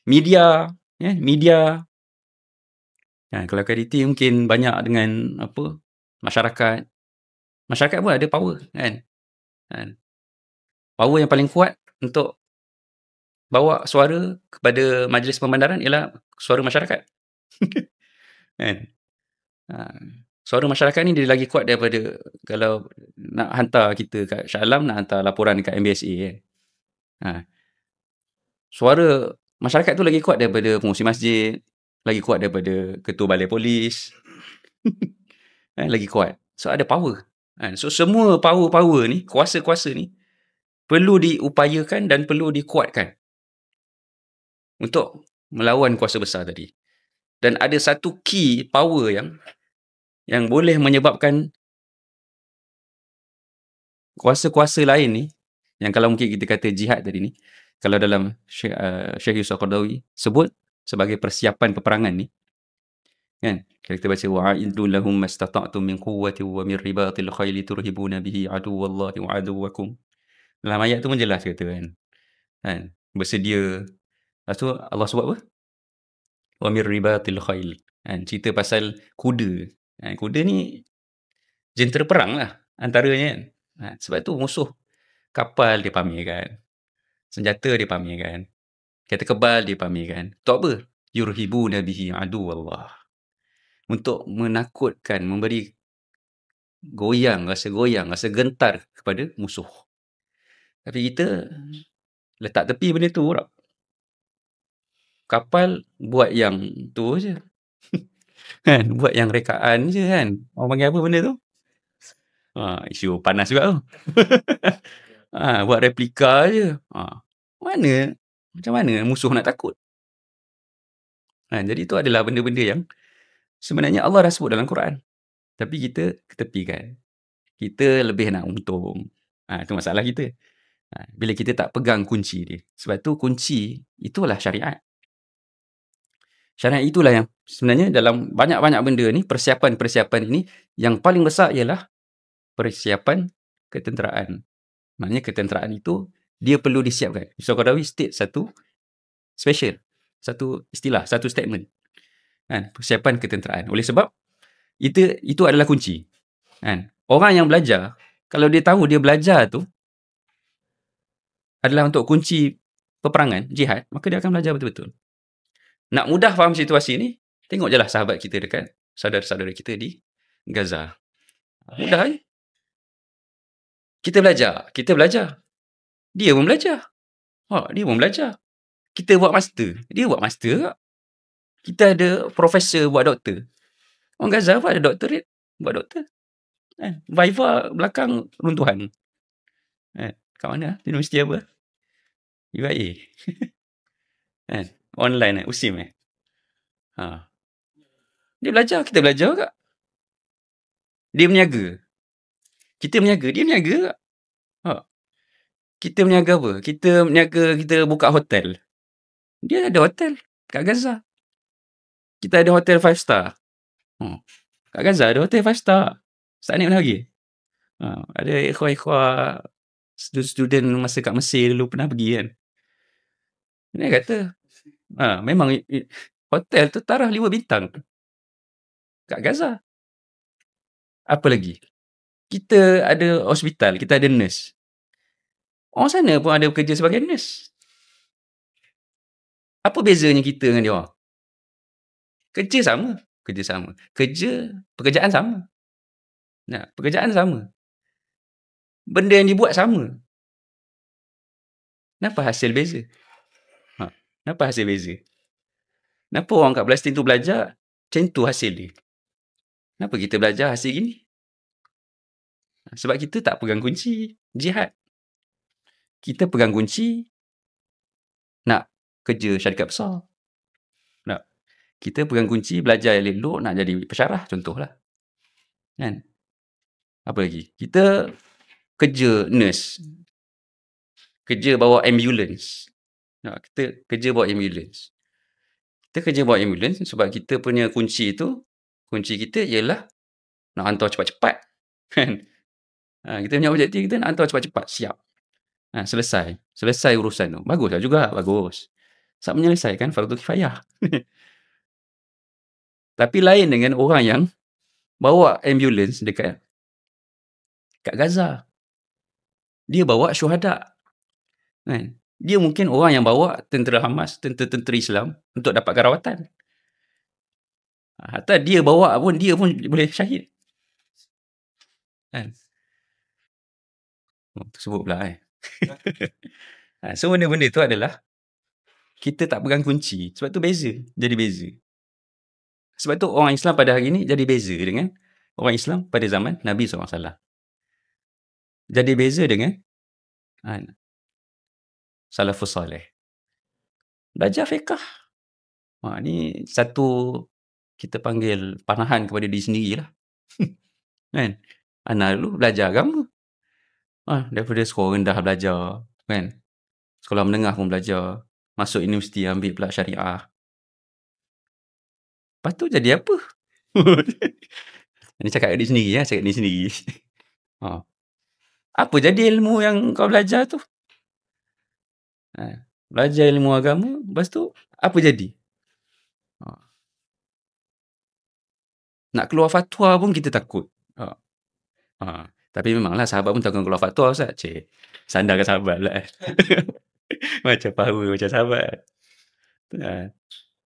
Media, media. Kalau KDT mungkin banyak dengan masyarakat. Masyarakat pun ada power, Power yang paling kuat untuk bawa suara kepada majlis pembandaran ialah suara masyarakat. Suara masyarakat ni dia lagi kuat daripada kalau nak hantar kita kat Shah Alam, nak hantar laporan dekat MBSA. Suara masyarakat tu lagi kuat daripada pengurusi masjid, lagi kuat daripada ketua balai polis. Lagi kuat. So ada power. So semua power-power ni, kuasa-kuasa ni perlu diupayakan dan perlu dikuatkan untuk melawan kuasa besar tadi. Dan ada satu key power yang boleh menyebabkan kuasa-kuasa lain ni, yang kalau mungkin kita kata jihad tadi ni, kalau dalam Syekh Yusuf Qaradawi sebut sebagai persiapan peperangan ni, kan? Kalau kita baca wa'iddu lahum mastata'tum min quwwati wa min ribatil khayli turhibuna bihi aduwallahi wa aduwwakum. Dalam ayat tu pun jelas kata kan? Bersedia. Lepas tu Allah sebut apa? Wa min ribatil khayl. Kan? Cerita pasal kuda. Kuda ni jentera perang lah antaranya kan. Sebab tu musuh kapal dia pamerkan. Senjata dia pamerkan. Kereta kebal dia pamerkan. Untuk apa? Yurhibuna bihi aduwallah. Untuk menakutkan, memberi goyang, rasa gentar kepada musuh. Tapi kita letak tepi benda tu. Kapal buat yang tu je. Kan? Buat yang rekaan je kan. Orang panggil apa benda tu? Isu panas juga tu. Buat replika je. Macam mana musuh nak takut? Jadi itu adalah benda-benda yang sebenarnya Allah dah sebut dalam Quran. Tapi kita ketepikan. Kita lebih nak untung. Itu masalah kita. Bila kita tak pegang kunci dia. Sebab tu kunci itulah syariat. Syariat itulah yang sebenarnya dalam banyak-banyak benda ni, persiapan-persiapan ini, yang paling besar ialah persiapan ketenteraan. Maknanya ketenteraan itu dia perlu disiapkan. Yusuf Qaradawi state satu special, satu istilah, satu statement. Persiapan ketenteraan. Oleh sebab itu adalah kunci. Orang yang belajar, kalau dia tahu dia belajar tu adalah untuk kunci peperangan, jihad, maka dia akan belajar betul-betul. Nak mudah faham situasi ni, tengok je lah sahabat kita dekat, saudara-saudara kita di Gaza. Mudah je. Kita belajar. Dia pun belajar. Dia pun belajar. Kita buat master. Dia buat master tak? Kita ada profesor buat doktor. Orang Gaza pun ada doktorate buat doktor. Viva belakang runtuhan. Kat mana? Universiti apa? UIA. Online USIM. Dia belajar, kita belajar tak? Dia berniaga. Kita berniaga, dia berniaga tak? Kita berniaga apa? Kita buka hotel. Dia ada hotel kat Gaza. Kita ada hotel 5 star. Kat Gaza ada hotel 5 star. Tak naik lagi. Ada ikhwah-ikhwah student masa kat Mesir dulu pernah pergi kan. Dia kata, memang hotel tu taraf 5 bintang kat Gaza. Apa lagi? Kita ada hospital, kita ada nurse. Orang sana pun ada bekerja sebagai nurse. Apa bezanya kita dengan dia orang? Kerja sama. Pekerjaan sama. Pekerjaan sama. Benda yang dibuat sama. Kenapa hasil beza? Kenapa hasil beza? Kenapa orang kat Palestin tu belajar, macam tu hasil dia? Kenapa kita belajar hasil gini? Sebab kita tak pegang kunci jihad. Kita pegang kunci nak kerja syarikat besar. Kita pegang kunci belajar elok nak jadi pensyarah contohlah. Kan? Apa lagi? Kita kerja nurse. Kerja bawa ambulance. Kita kerja bawa ambulance. Kita kerja bawa ambulance sebab kita punya kunci kita ialah nak hantar cepat-cepat. Kan? Kita punya objektif kita nak hantar cepat-cepat. Siap. Selesai urusan tu. Baguslah juga. Bagus. Sebab menyelesaikan fardu kifayah. Tapi lain dengan orang yang bawa ambulance kat Gaza. Dia bawa syuhada. Dia mungkin orang yang bawa tentera Hamas, tentera Islam untuk dapatkan rawatan. Hatta dia bawa pun, dia pun boleh syahid. Sebut pula. So benda-benda tu adalah kita tak pegang kunci. Sebab tu beza. Jadi beza. Sebab tu orang Islam pada hari ini jadi beza dengan orang Islam pada zaman Nabi SAW. Jadi beza dengan salafus salih. Belajar fiqh. Ni satu kita panggil panahan kepada diri sendiri lah. Kan? Anak dulu belajar agama. Daripada sekolah rendah belajar. Kan? Sekolah menengah pun belajar. Masuk universiti ambil pula syariah. Lepas tu jadi apa? Ini cakap kat diri sendiri ya, cakap diri sendiri. Ha. Apa jadi ilmu yang kau belajar tu? Belajar ilmu agama, lepas tu apa jadi? Ha. Nak keluar fatwa pun kita takut. Ha. Tapi memanglah sahabat pun takkan keluar fatwa, Ustaz. Cik, sandarkan sahabat pula kan. Macam power macam sahabat. Ha.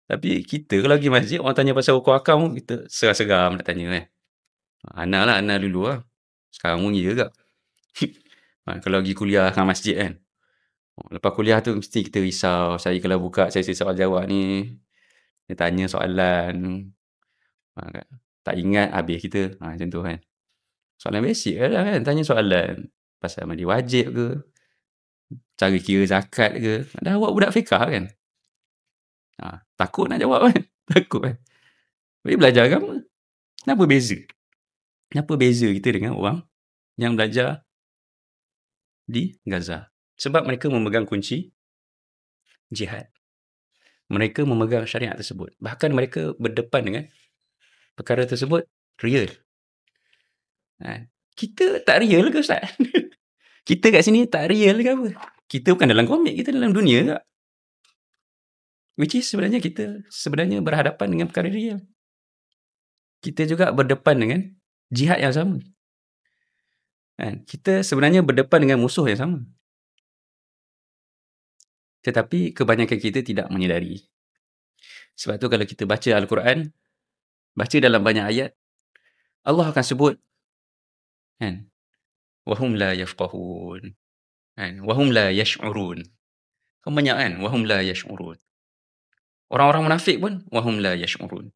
Tapi kita kalau pergi masjid, orang tanya pasal rukun akam, kita seram-seram nak tanya kan. Ana lah, Ana dulu lah. Sekarang pun ya juga. Kalau pergi kuliah kat masjid kan. Lepas kuliah tu mesti kita risau. Saya kalau buka sesi soal jawab ni, dia tanya soalan. Tak ingat habis kita. Macam tu kan. Soalan basic lah kan. Tanya soalan. Pasal mandi wajib ke? Cara kira zakat ke? Dah awak budak fiqah kan? Takut nak jawab kan? Takut kan? Tapi belajar agama. Kenapa beza? Kenapa beza kita dengan orang yang belajar di Gaza? Sebab mereka memegang kunci jihad. Mereka memegang syariat tersebut. Bahkan mereka berdepan dengan perkara tersebut real. Kita tak real ke Ustaz? Kita kat sini tak real ke apa? Kita bukan dalam komik, kita dalam dunia tak? Which is sebenarnya kita berhadapan dengan perkara real. Kita juga berdepan dengan jihad yang sama. Kita sebenarnya berdepan dengan musuh yang sama. Tetapi kebanyakan kita tidak menyedari. Sebab tu kalau kita baca Al-Quran, baca dalam banyak ayat, Allah akan sebut wahum la yafqahun, wahum la yash'urun. Kan banyak kan, wahum la yash'urun. Orang-orang munafik pun wahum la yash'urun.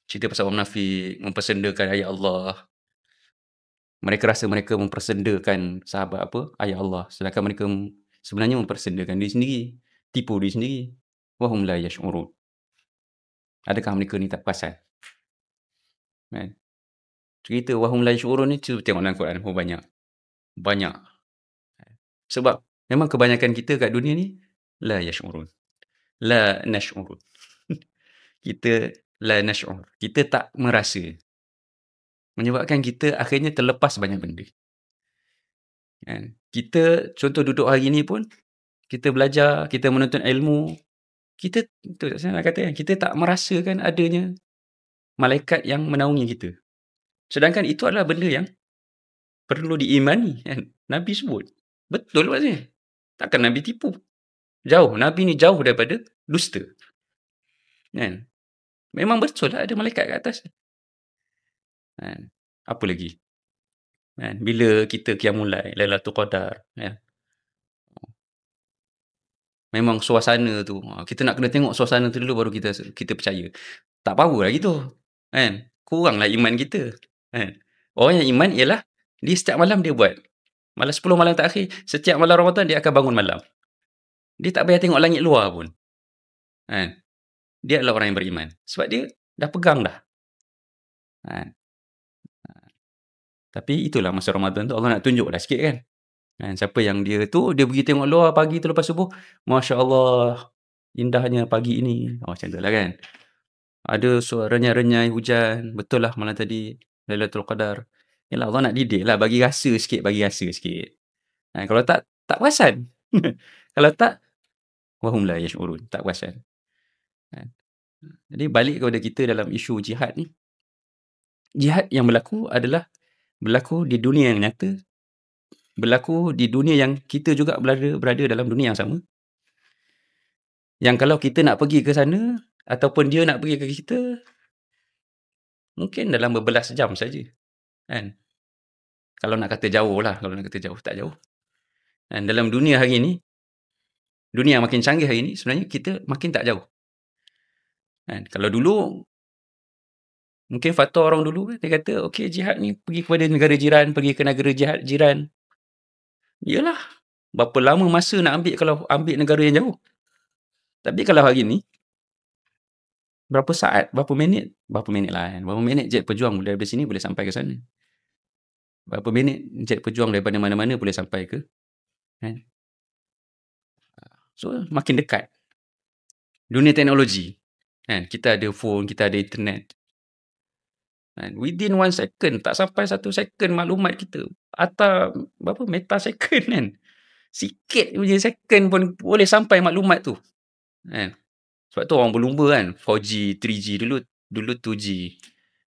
Cerita pasal orang munafik mempersendakan ayat Allah. Mereka rasa mereka mempersendakan sahabat ayat Allah, sedangkan mereka sebenarnya mempersendakan diri sendiri, tipu diri sendiri. Wahum la yash'urun. Adakah mereka ni tak perasan? Cerita wahum la yash'urun ni cuba tengok dalam Quran pun banyak. Sebab memang kebanyakan kita kat dunia ni la yash'urun. La nash'urun. Kita la nash'ur. Kita tak merasa. Menyebabkan kita akhirnya terlepas banyak benda. Kita contoh duduk hari ni pun, kita belajar, kita menuntut ilmu, kita saya nak kata kita tak merasakan adanya malaikat yang menaungi kita. Sedangkan itu adalah benda yang perlu diimani kan. Nabi sebut. Betul maksudnya. Takkan Nabi tipu. Jauh. Nabi ni jauh daripada dusta. Kan? Memang betul lah ada malaikat kat atas. Apa lagi? Bila kita qiyamul-lail, Lailatul Qadar, memang suasana tu, kita nak kena tengok suasana tu dulu baru kita percaya. Tak power lah gitu. Kuranglah iman kita. Orang yang iman ialah dia setiap malam dia buat. Malam 10 malam terakhir, setiap malam Ramadan dia akan bangun malam. Dia tak payah tengok langit luar pun. Dia adalah orang yang beriman. Sebab dia dah pegang dah. Tapi itulah masa Ramadan tu Allah nak tunjuk dah sikit kan. Siapa yang dia pergi tengok luar pagi tu lepas subuh, Masya Allah, indahnya pagi ini. Macam tu lah kan. Ada suara renyai-renyai hujan. Betul lah malam tadi Lailatul Qadar. Yalah, Allah nak didik lah, bagi rasa sikit. Kalau tak perasan. Kalau tak, wahum la yash'urun, tak perasan. Jadi balik kepada kita dalam isu jihad ni. Jihad yang berlaku adalah berlaku di dunia yang nyata, berlaku di dunia yang kita juga berada dalam dunia yang sama. Yang kalau kita nak pergi ke sana, ataupun dia nak pergi ke kita, mungkin dalam berbelas jam saja. Kalau nak kata jauh lah, tak jauh. Dan dalam dunia hari ini, dunia yang makin canggih hari ini, sebenarnya kita makin tak jauh. Kalau dulu, mungkin fatwa orang dulu, dia kata, okey, jihad ni pergi kepada negara jiran, pergi ke negara jihad jiran. Yalah, berapa lama masa nak ambil kalau ambil negara yang jauh. Tapi kalau hari ni, berapa saat, berapa minit lah kan. Berapa minit jet pejuang daripada sini boleh sampai ke sana. Berapa minit jet pejuang daripada mana-mana boleh sampai ke. So, makin dekat. Dunia teknologi. Kan? Kita ada phone, kita ada internet. Kan? Within 1 second, tak sampai 1 second maklumat kita. Atau berapa? Metasecond kan? Sikit punya second pun boleh sampai maklumat tu. Kan? Sebab tu orang berlumba kan. 4G, 3G dulu 2G.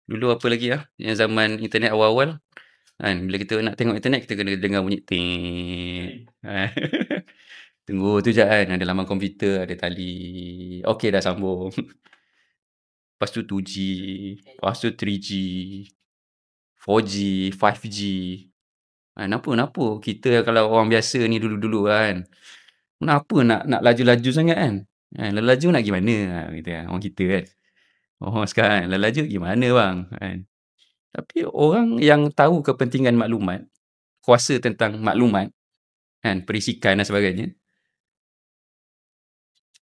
Dulu apa lagi lah? Yang zaman internet awal-awal. Kan? Bila kita nak tengok internet, kita kena dengar bunyi ting. Tunggu tu je kan. Ada laman komputer, ada tali. Okey dah sambung. Lepas tu 2G. Lepas tu 3G. 4G, 5G. Kenapa kita kalau orang biasa ni dulu-dulu kan. Kenapa nak laju-laju sangat kan? Laju nak pergi mana? Kita, orang kita kan. Orang sekarang laju gimana bang? Kan? Tapi orang yang tahu kepentingan maklumat, kuasa tentang maklumat, kan, perisikan dan sebagainya,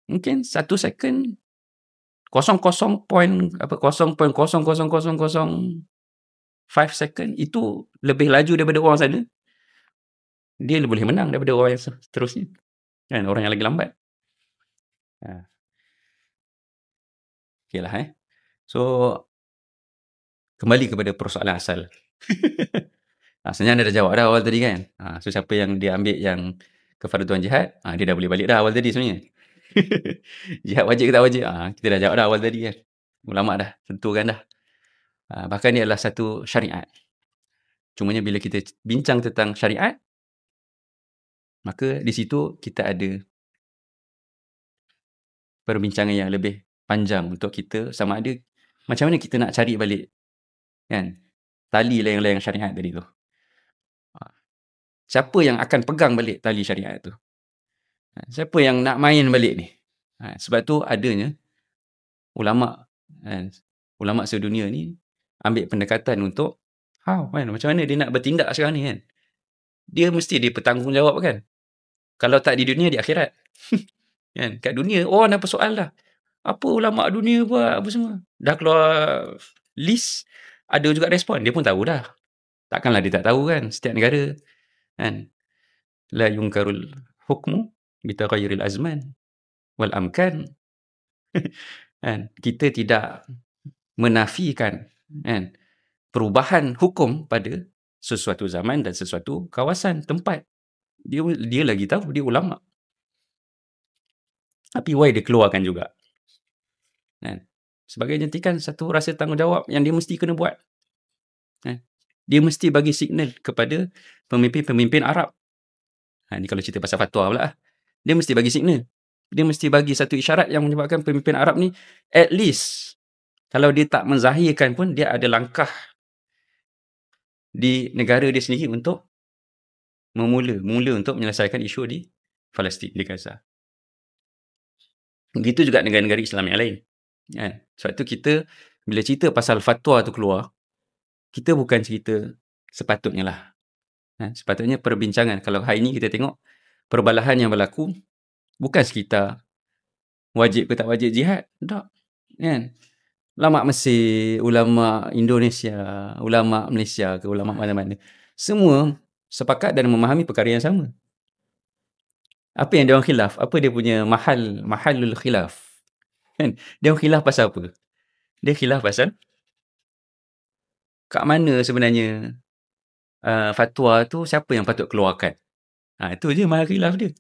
mungkin 1 second 0.000005 second itu lebih laju daripada orang sana. Dia boleh menang daripada orang yang seterusnya. Kan, orang yang lagi lambat. Okeylah So kembali kepada persoalan asal. Sebenarnya anda dah jawab dah awal tadi kan. So siapa yang dia ambil yang kefarduan jihad, dia dah boleh balik dah awal tadi sebenarnya. Jihad wajib ke tak wajib? Kita dah jawab dah awal tadi kan. Ulama dah tentukan dah. Bahkan dia adalah satu syariat. Cumanya bila kita bincang tentang syariat, maka di situ kita ada perbincangan yang lebih panjang untuk kita sama ada macam mana kita nak cari balik kan tali layang-layang syariat tadi tu. Siapa yang akan pegang balik tali syariat tu? Siapa yang nak main balik ni? Sebab tu adanya ulama ulama sedunia ni ambil pendekatan untuk kan, macam mana dia nak bertindak sekarang ni kan? Dia mesti dia bertanggungjawab kan? Kalau tak di dunia, di akhirat. Kan? Kat dunia, orang dah persoal dah. Apa ulama dunia buat, apa semua. Dah keluar list, ada juga respon. Dia pun tahu dah. Takkanlah dia tak tahu kan? Setiap negara. Kan? La yungkarul hukmu bitaghayyiril azman wal amkan. Kan? Kita tidak menafikan kan, perubahan hukum pada sesuatu zaman dan sesuatu kawasan, tempat. Dia lagi tahu, dia ulama. Tapi why dia keluarkan juga? Kan? Sebagai jentikan satu rasa tanggungjawab yang dia mesti kena buat. Kan? Dia mesti bagi signal kepada pemimpin-pemimpin Arab. Ni kalau cerita pasal fatwa pula. Dia mesti bagi signal. Dia mesti bagi satu isyarat yang menyebabkan pemimpin Arab ni, at least, kalau dia tak menzahirkan pun, dia ada langkah di negara dia sendiri untuk mula untuk menyelesaikan isu di Palestin, di Gaza. Begitu juga negara-negara Islam yang lain. Kan? Sebab tu kita, bila cerita pasal fatwa tu keluar, kita bukan cerita sepatutnya lah. Sepatutnya perbincangan. Kalau hari ni kita tengok, perbalahan yang berlaku, bukan sekitar wajib ke tak wajib jihad. Tak. Kan? Ulama Mesir, ulama Indonesia, ulama Malaysia ke ulama mana-mana, semua sepakat dan memahami perkara yang sama. Apa yang dia orang khilaf? Apa dia punya mahallul khilaf? Kan? Dia orang khilaf pasal apa? Dia khilaf pasal kat mana sebenarnya fatwa tu siapa yang patut keluarkan. Itu je mahal khilaf dia.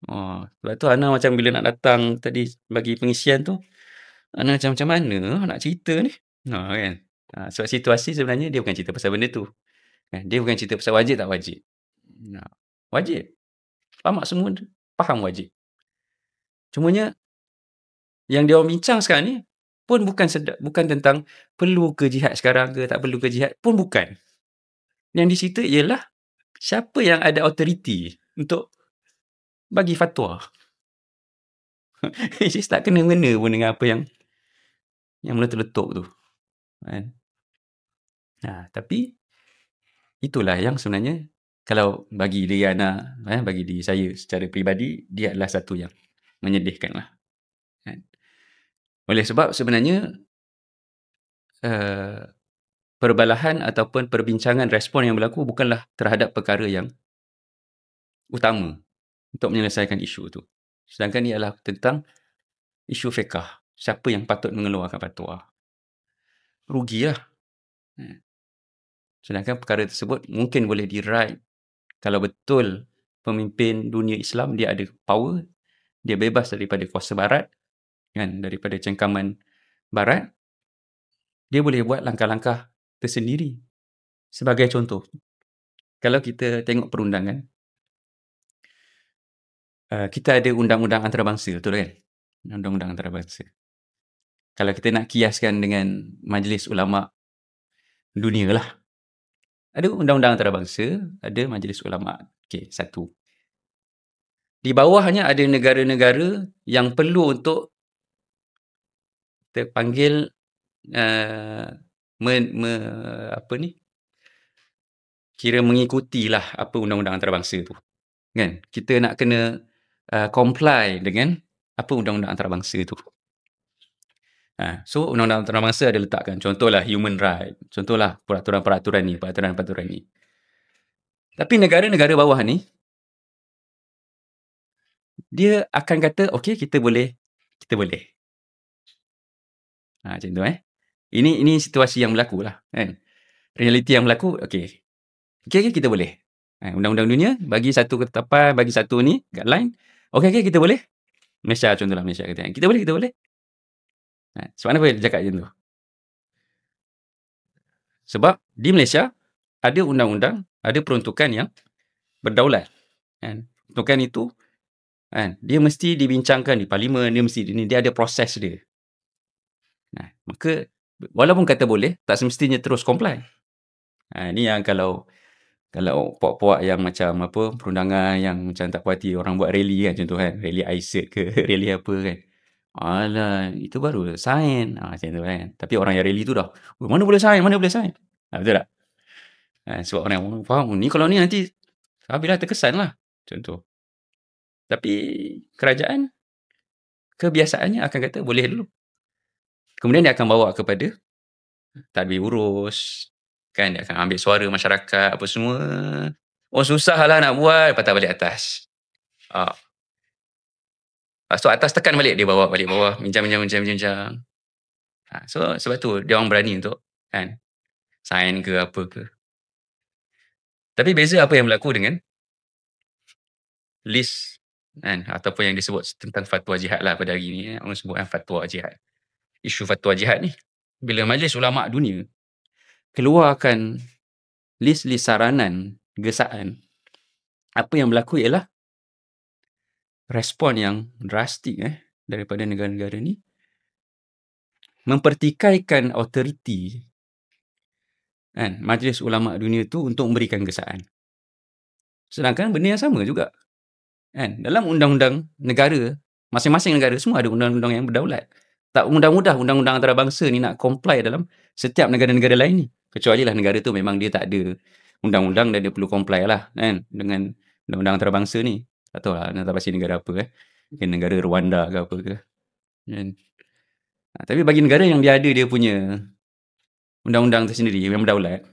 Sebab tu Ana macam bila nak datang tadi bagi pengisian tu, Ana macam mana nak cerita ni? Kan? Sebab situasi sebenarnya dia bukan cerita pasal benda tu. Dia bukan cerita pasal wajib tak wajib. Wajib. Ulama semua faham wajib. Cumanya yang dia orang bincang sekarang ni pun bukan tentang perlu ke jihad sekarang ke tak perlu ke jihad, pun bukan. Yang di situ ialah siapa yang ada authority untuk bagi fatwa. Jadi tak kena-mena pun dengan apa yang meletup-letup tu. Kan? Tapi itulah yang sebenarnya kalau bagi diri Ana, bagi diri saya secara peribadi, dia adalah satu yang menyedihkan lah. Kan? Oleh sebab sebenarnya perbalahan ataupun perbincangan respon yang berlaku bukanlah terhadap perkara yang utama untuk menyelesaikan isu tu. Sedangkan ia adalah tentang isu fiqh, siapa yang patut mengeluarkan fatwa? Rugilah. Sedangkan perkara tersebut mungkin boleh diraih kalau betul pemimpin dunia Islam dia ada power, dia bebas daripada kuasa barat, kan, daripada cengkaman barat, dia boleh buat langkah-langkah tersendiri. Sebagai contoh, kalau kita tengok perundangan, kita ada undang-undang antarabangsa, betul kan? Undang-undang antarabangsa. Kalau kita nak kiaskan dengan Majlis Ulama Dunia lah, ada undang-undang antarabangsa, ada Majlis Ulama. Okey, satu. Di bawahnya ada negara-negara yang perlu untuk terpanggil kira mengikutilah apa undang-undang antarabangsa tu. Kan? Kita nak kena comply dengan apa undang-undang antarabangsa tu. So undang-undang antarabangsa ada letakkan, contohlah human right, contohlah peraturan-peraturan ni. Tapi negara-negara bawah ni, dia akan kata, okey, kita boleh. Macam tu Ini situasi yang berlaku lah, kan? Realiti yang berlaku, okey, kita boleh. Undang-undang dunia bagi satu ketetapan, bagi satu ni guideline. Okey, kita boleh. Malaysia, contohlah Malaysia kata, kita boleh. Sebab apa dia cakap macam tu? Sebab di Malaysia ada undang-undang, ada peruntukan yang berdaulat. Peruntukan itu dia mesti dibincangkan di parlimen, dia ada proses dia. Maka walaupun kata boleh, tak semestinya terus comply. Ni yang kalau puak-puak yang macam apa, perundangan yang macam tak puas hati, orang buat rally kan, contoh kan, rally ISET ke, rally apa kan. Alah, itu baru sign. Macam tu kan. Tapi orang yang rally tu dah, mana boleh sign. Betul tak? Sebab orang yang faham, ni kalau ni nanti habislah, terkesan lah. Contoh. Tapi kerajaan kebiasaannya akan kata boleh dulu. Kemudian dia akan bawa kepada tadbir urus, kan, dia akan ambil suara masyarakat apa semua. Susah lah nak buat, patah balik atas. Lepas tu atas tekan balik, dia bawa balik bawah, bincang. So sebab tu dia orang berani untuk sign ke apa ke. Tapi beza apa yang berlaku dengan list ataupun yang disebut tentang fatwa jihad lah pada hari ni. Orang sebut fatwa jihad. Isu fatwa jihad ni, bila Majlis Ulama Dunia keluarkan list-list saranan gesaan, apa yang berlaku ialah respon yang drastik daripada negara-negara ni mempertikaikan autoriti Majlis Ulama Dunia tu untuk memberikan gesaan. Sedangkan benda yang sama juga dalam undang-undang negara, masing-masing negara semua ada undang-undang yang berdaulat. Tak mudah-mudah undang-undang antarabangsa ni nak comply dalam setiap negara-negara lain ni. Kecuali lah negara tu memang dia tak ada undang-undang dan dia perlu comply lah dengan undang-undang antarabangsa ni. Tak tahu lah antarabangsa negara apa negara Rwanda ke apa ke. Tapi bagi negara yang dia ada dia punya undang-undang tersendiri yang berdaulat,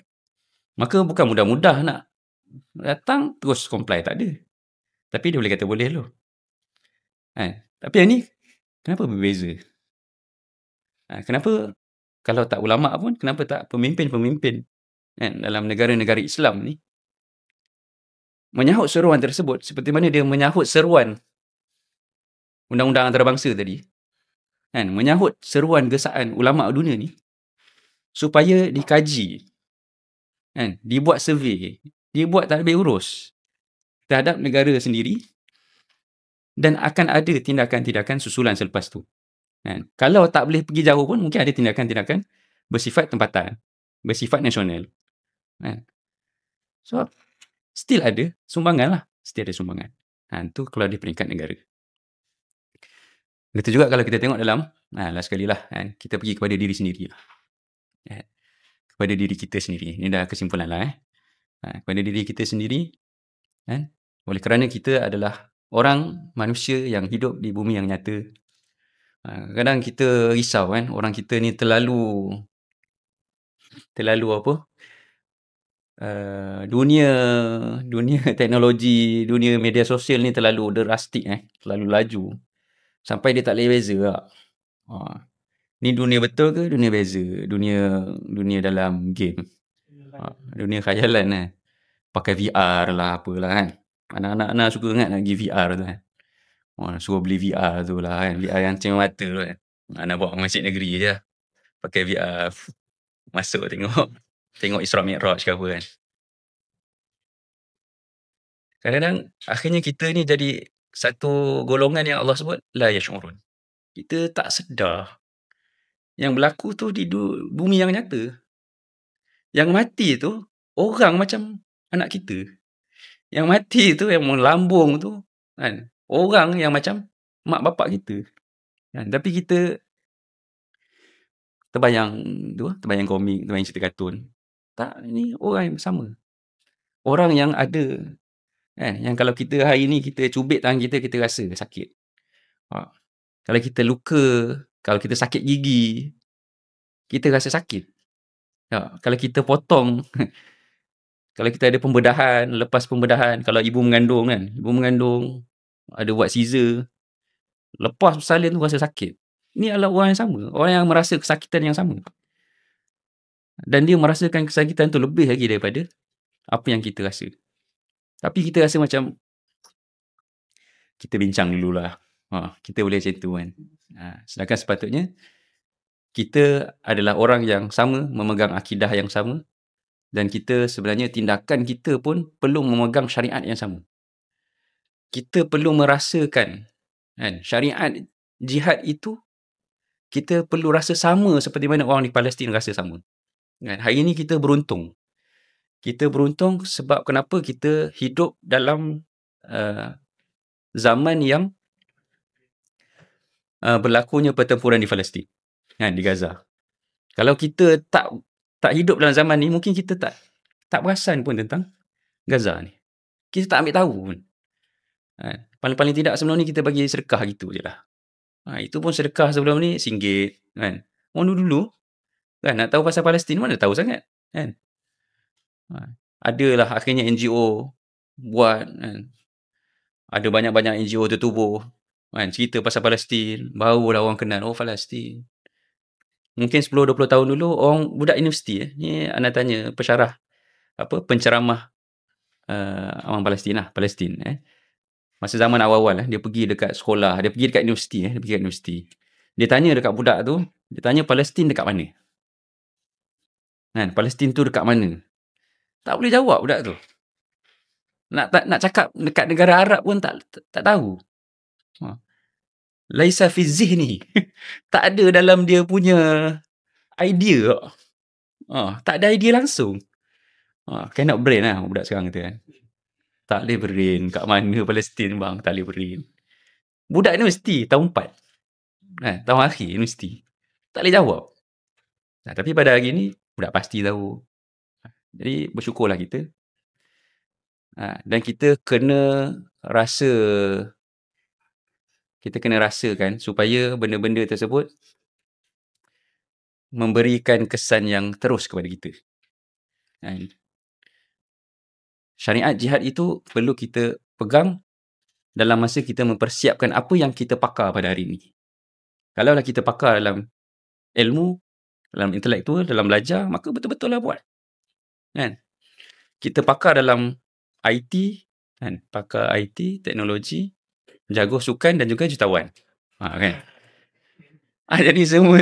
maka bukan mudah-mudah nak datang terus comply, tak ada. Tapi dia boleh kata boleh dulu. Tapi yang ni kenapa berbeza? Kenapa kalau tak ulama pun, kenapa tak pemimpin-pemimpin dalam negara-negara Islam ni menyahut seruan tersebut seperti mana dia menyahut seruan undang-undang antarabangsa tadi, menyahut seruan gesaan ulama dunia ni supaya dikaji, dibuat survey, dibuat tadbir urus terhadap negara sendiri, dan akan ada tindakan-tindakan susulan selepas tu. Kalau tak boleh pergi jauh pun, mungkin ada tindakan-tindakan bersifat tempatan, bersifat nasional. So, still ada sumbangan lah. Tu kalau di peringkat negara. Begitu juga kalau kita tengok dalam, last sekali lah, kita pergi kepada diri sendiri lah. Kepada diri kita sendiri. Ini dah kesimpulan lah. Kepada diri kita sendiri, oleh kerana kita adalah orang, manusia yang hidup di bumi yang nyata. Kadang kita risau orang kita ni terlalu apa, dunia teknologi, dunia media sosial ni terlalu drastik, terlalu laju sampai dia tak boleh beza lah Ni dunia betul ke dunia beza? Dunia dalam game. Dunia khayalan kan. Pakai VR lah apalah kan. Anak-anak suka sangat nak pergi VR tu kan. Suruh beli VR tu lah kan. VR yang cermin mata tu kan. Nak bawa ke masjid negeri je. Pakai VR. Masuk tengok Isra Mi'raj ke apa kan. Kadang-kadang akhirnya kita ni jadi satu golongan yang Allah sebut la yash'urun. Kita tak sedar yang berlaku tu di bumi yang nyata. Yang mati tu orang macam anak kita. Yang mati tu yang melambung tu kan, orang yang macam mak bapak kita. Kan? Tapi kita terbayang komik, terbayang cerita kartun. Tak, ini orang yang sama. Orang yang ada kan, yang kalau kita hari ni kita cubit tangan kita rasa sakit. Kalau kita luka, kalau kita sakit gigi, kita rasa sakit. Kalau kita potong, kalau kita ada pembedahan, lepas pembedahan, kalau ibu mengandung ada buat scissor, lepas bersalin tu rasa sakit. Ini adalah orang yang sama, orang yang merasa kesakitan yang sama. Dan dia merasakan kesakitan tu lebih lagi daripada apa yang kita rasa. Tapi kita rasa macam kita bincang dululah. Kita boleh macam tu kan. Sedangkan sepatutnya kita adalah orang yang sama, memegang akidah yang sama, dan kita sebenarnya tindakan kita pun perlu memegang syariat yang sama. Kita perlu merasakan kan, syariat jihad itu kita perlu rasa sama seperti mana orang di Palestin rasa sama. Kan? Hari ini kita beruntung. Kita beruntung sebab kenapa kita hidup dalam zaman yang berlakunya pertempuran di Palestin, kan, di Gaza. Kalau kita tak hidup dalam zaman ni, mungkin kita tak perasan pun tentang Gaza ni. Kita tak ambil tahu pun. Paling-paling tidak sebelum ni kita bagi sedekah gitu je lah. Itu pun sedekah sebelum ni RM1 kan. Orang dulu kan nak tahu pasal Palestin mana tahu sangat kan. Adalah akhirnya NGO buat kan. Ada banyak-banyak NGO tertubuh kan, cerita pasal Palestin, barulah orang kenal Palestin. Mungkin 10-20 tahun dulu orang budak universiti ni anda tanya penceramah orang Palestin masa zaman awal-awal dia pergi dekat sekolah, dia pergi dekat universiti, dia tanya dekat budak tu, dia tanya Palestin dekat mana kan, Palestin tu dekat mana, tak boleh jawab budak tu. Nak cakap dekat negara Arab pun tak tahu. Laisa fi zihni. Tak ada dalam dia punya idea. Tak ada idea langsung. Cannot brain lah budak sekarang tu kan. Tak boleh brain. Kat mana Palestin bang? Tak boleh brain. Budak universiti tahun 4. Tahun akhir universiti. Tak boleh jawab. Tapi pada hari ni budak pasti tahu. Jadi bersyukurlah kita. Dan kita kena rasakan supaya benda-benda tersebut memberikan kesan yang terus kepada kita. Syariat jihad itu perlu kita pegang dalam masa kita mempersiapkan apa yang kita pakar pada hari ini. Kalaulah kita pakar dalam ilmu, dalam intelektual, dalam belajar, maka betul-betul lah buat. Kan? Kita pakar dalam IT, kan? Pakar IT, teknologi, jago sukan dan juga jutawan. Kan? Jadi semua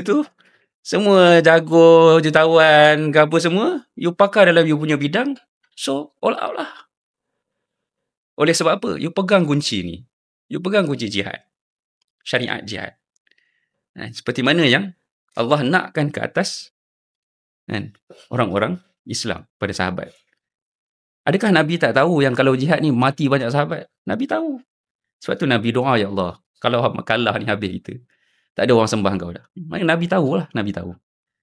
jago jutawan ke apa semua, you pakar dalam you punya bidang, so all out lah. Oleh sebab apa? You pegang kunci ni. You pegang kunci jihad. Syariat jihad. Seperti mana yang Allah nakkan ke atas orang-orang Islam pada sahabat. Adakah Nabi tak tahu yang kalau jihad ni mati banyak sahabat? Nabi tahu. Sebab tu Nabi doa, ya Allah, kalau kalah ni habis kita. Tak ada orang sembah kau dah. Nabi tahulah, Nabi tahu.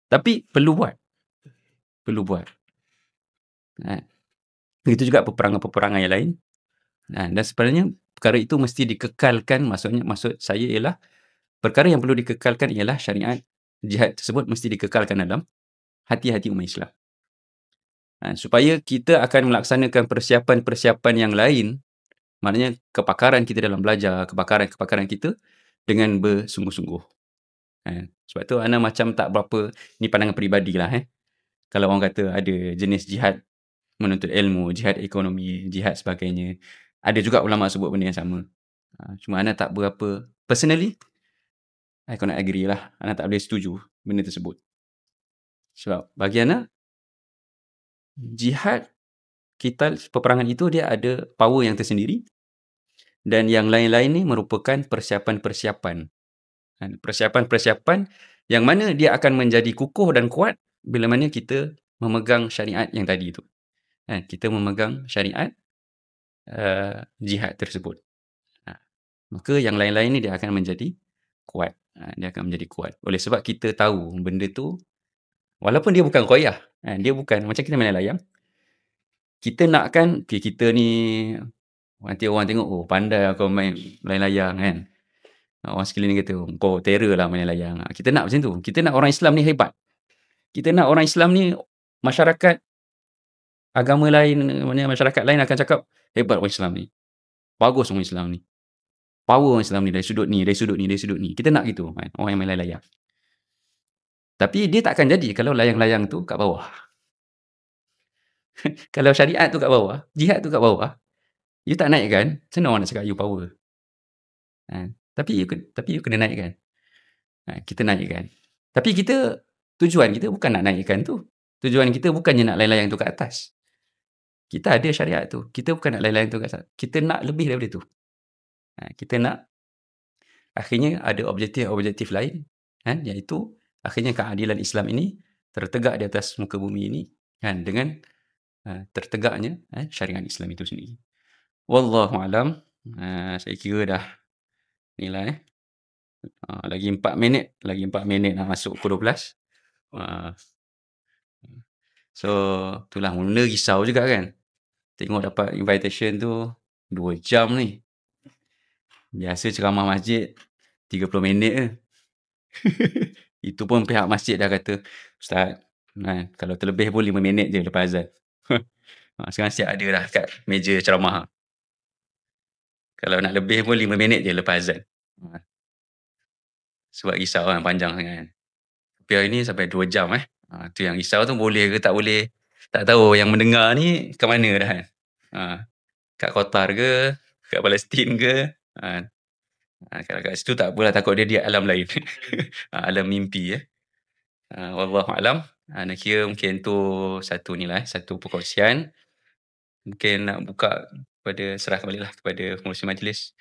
Tapi perlu buat. Begitu juga peperangan-peperangan yang lain. Dan sebenarnya perkara itu mesti dikekalkan. Maksud saya ialah perkara yang perlu dikekalkan ialah syariat jihad tersebut mesti dikekalkan dalam hati-hati umat Islam. Supaya kita akan melaksanakan persiapan-persiapan yang lain, maknanya kepakaran kita dalam belajar, kepakaran kita dengan bersungguh-sungguh. Sebab tu ana macam tak berapa, ni pandangan peribadi lah kalau orang kata ada jenis jihad menuntut ilmu, jihad ekonomi, jihad sebagainya, ada juga ulama sebut benda yang sama. Cuma ana tak berapa, personally I cannot agree lah, ana tak boleh setuju benda tersebut. Sebab bagi ana, jihad, kita peperangan itu dia ada power yang tersendiri, dan yang lain-lain ni merupakan persiapan-persiapan. Persiapan-persiapan yang mana dia akan menjadi kukuh dan kuat bila mana kita memegang syariat yang tadi tu. Kita memegang syariat jihad tersebut. Maka yang lain-lain ni dia akan menjadi kuat. Dia akan menjadi kuat. Oleh sebab kita tahu benda tu, walaupun dia bukan qoyah, dia bukan macam kita main layang. Kita nakkan, okay, kita ni nanti orang tengok, oh pandai kau main layang kan. Orang sekeliling kata, kau terror lah main layang. Kita nak macam tu. Kita nak orang Islam ni hebat. Kita nak orang Islam ni, masyarakat agama lain, masyarakat lain akan cakap, hebat orang Islam ni. Bagus orang Islam ni. Power orang Islam ni dari sudut ni, dari sudut ni, dari sudut ni. Kita nak gitu, kan? Orang yang main layang. Tapi dia tak akan jadi kalau layang-layang tu kat bawah. Kalau syariat tu kat bawah, jihad tu kat bawah, you tak naikkan, senang orang nak cakap you power. Tapi you kena naikkan. Kita naikkan. Tapi tujuan kita bukan nak naikkan tu. Tujuan kita bukannya nak layang-layang tu kat atas. Kita ada syariat tu. Kita bukan nak layang-layang tu kat atas. Kita nak lebih daripada tu. Kita nak akhirnya ada objektif-objektif lain, iaitu akhirnya keadilan Islam ini tertegak di atas muka bumi ini, dengan tertegaknya syariat Islam itu sendiri. Wallahu alam. Saya kira dah inilah lagi 4 minit nak masuk pukul 12. So itulah, mula risau juga kan, tengok dapat invitation tu 2 jam ni. Biasa ceramah masjid 30 minit je. Itu pun pihak masjid dah kata, Ustaz, kalau terlebih pun 5 minit je lepas azan. Sekarang siap ada dah kat meja ceramah. Kalau nak lebih pun 5 minit je lepas azan. Sebab risau kan, panjang sangat. Tapi hari ni sampai 2 jam tu yang risau tu, boleh ke tak boleh. Tak tahu yang mendengar ni ke mana dah kan. Kat Qatar ke, kat Palestin ke. Kalau kat situ tak apalah, takut dia di alam lain. Alam mimpi Wallahualam. Nak kira mungkin tu satu ni lah, satu perkongsian. Mungkin nak buka serah kembali lah kepada pengurusi majlis.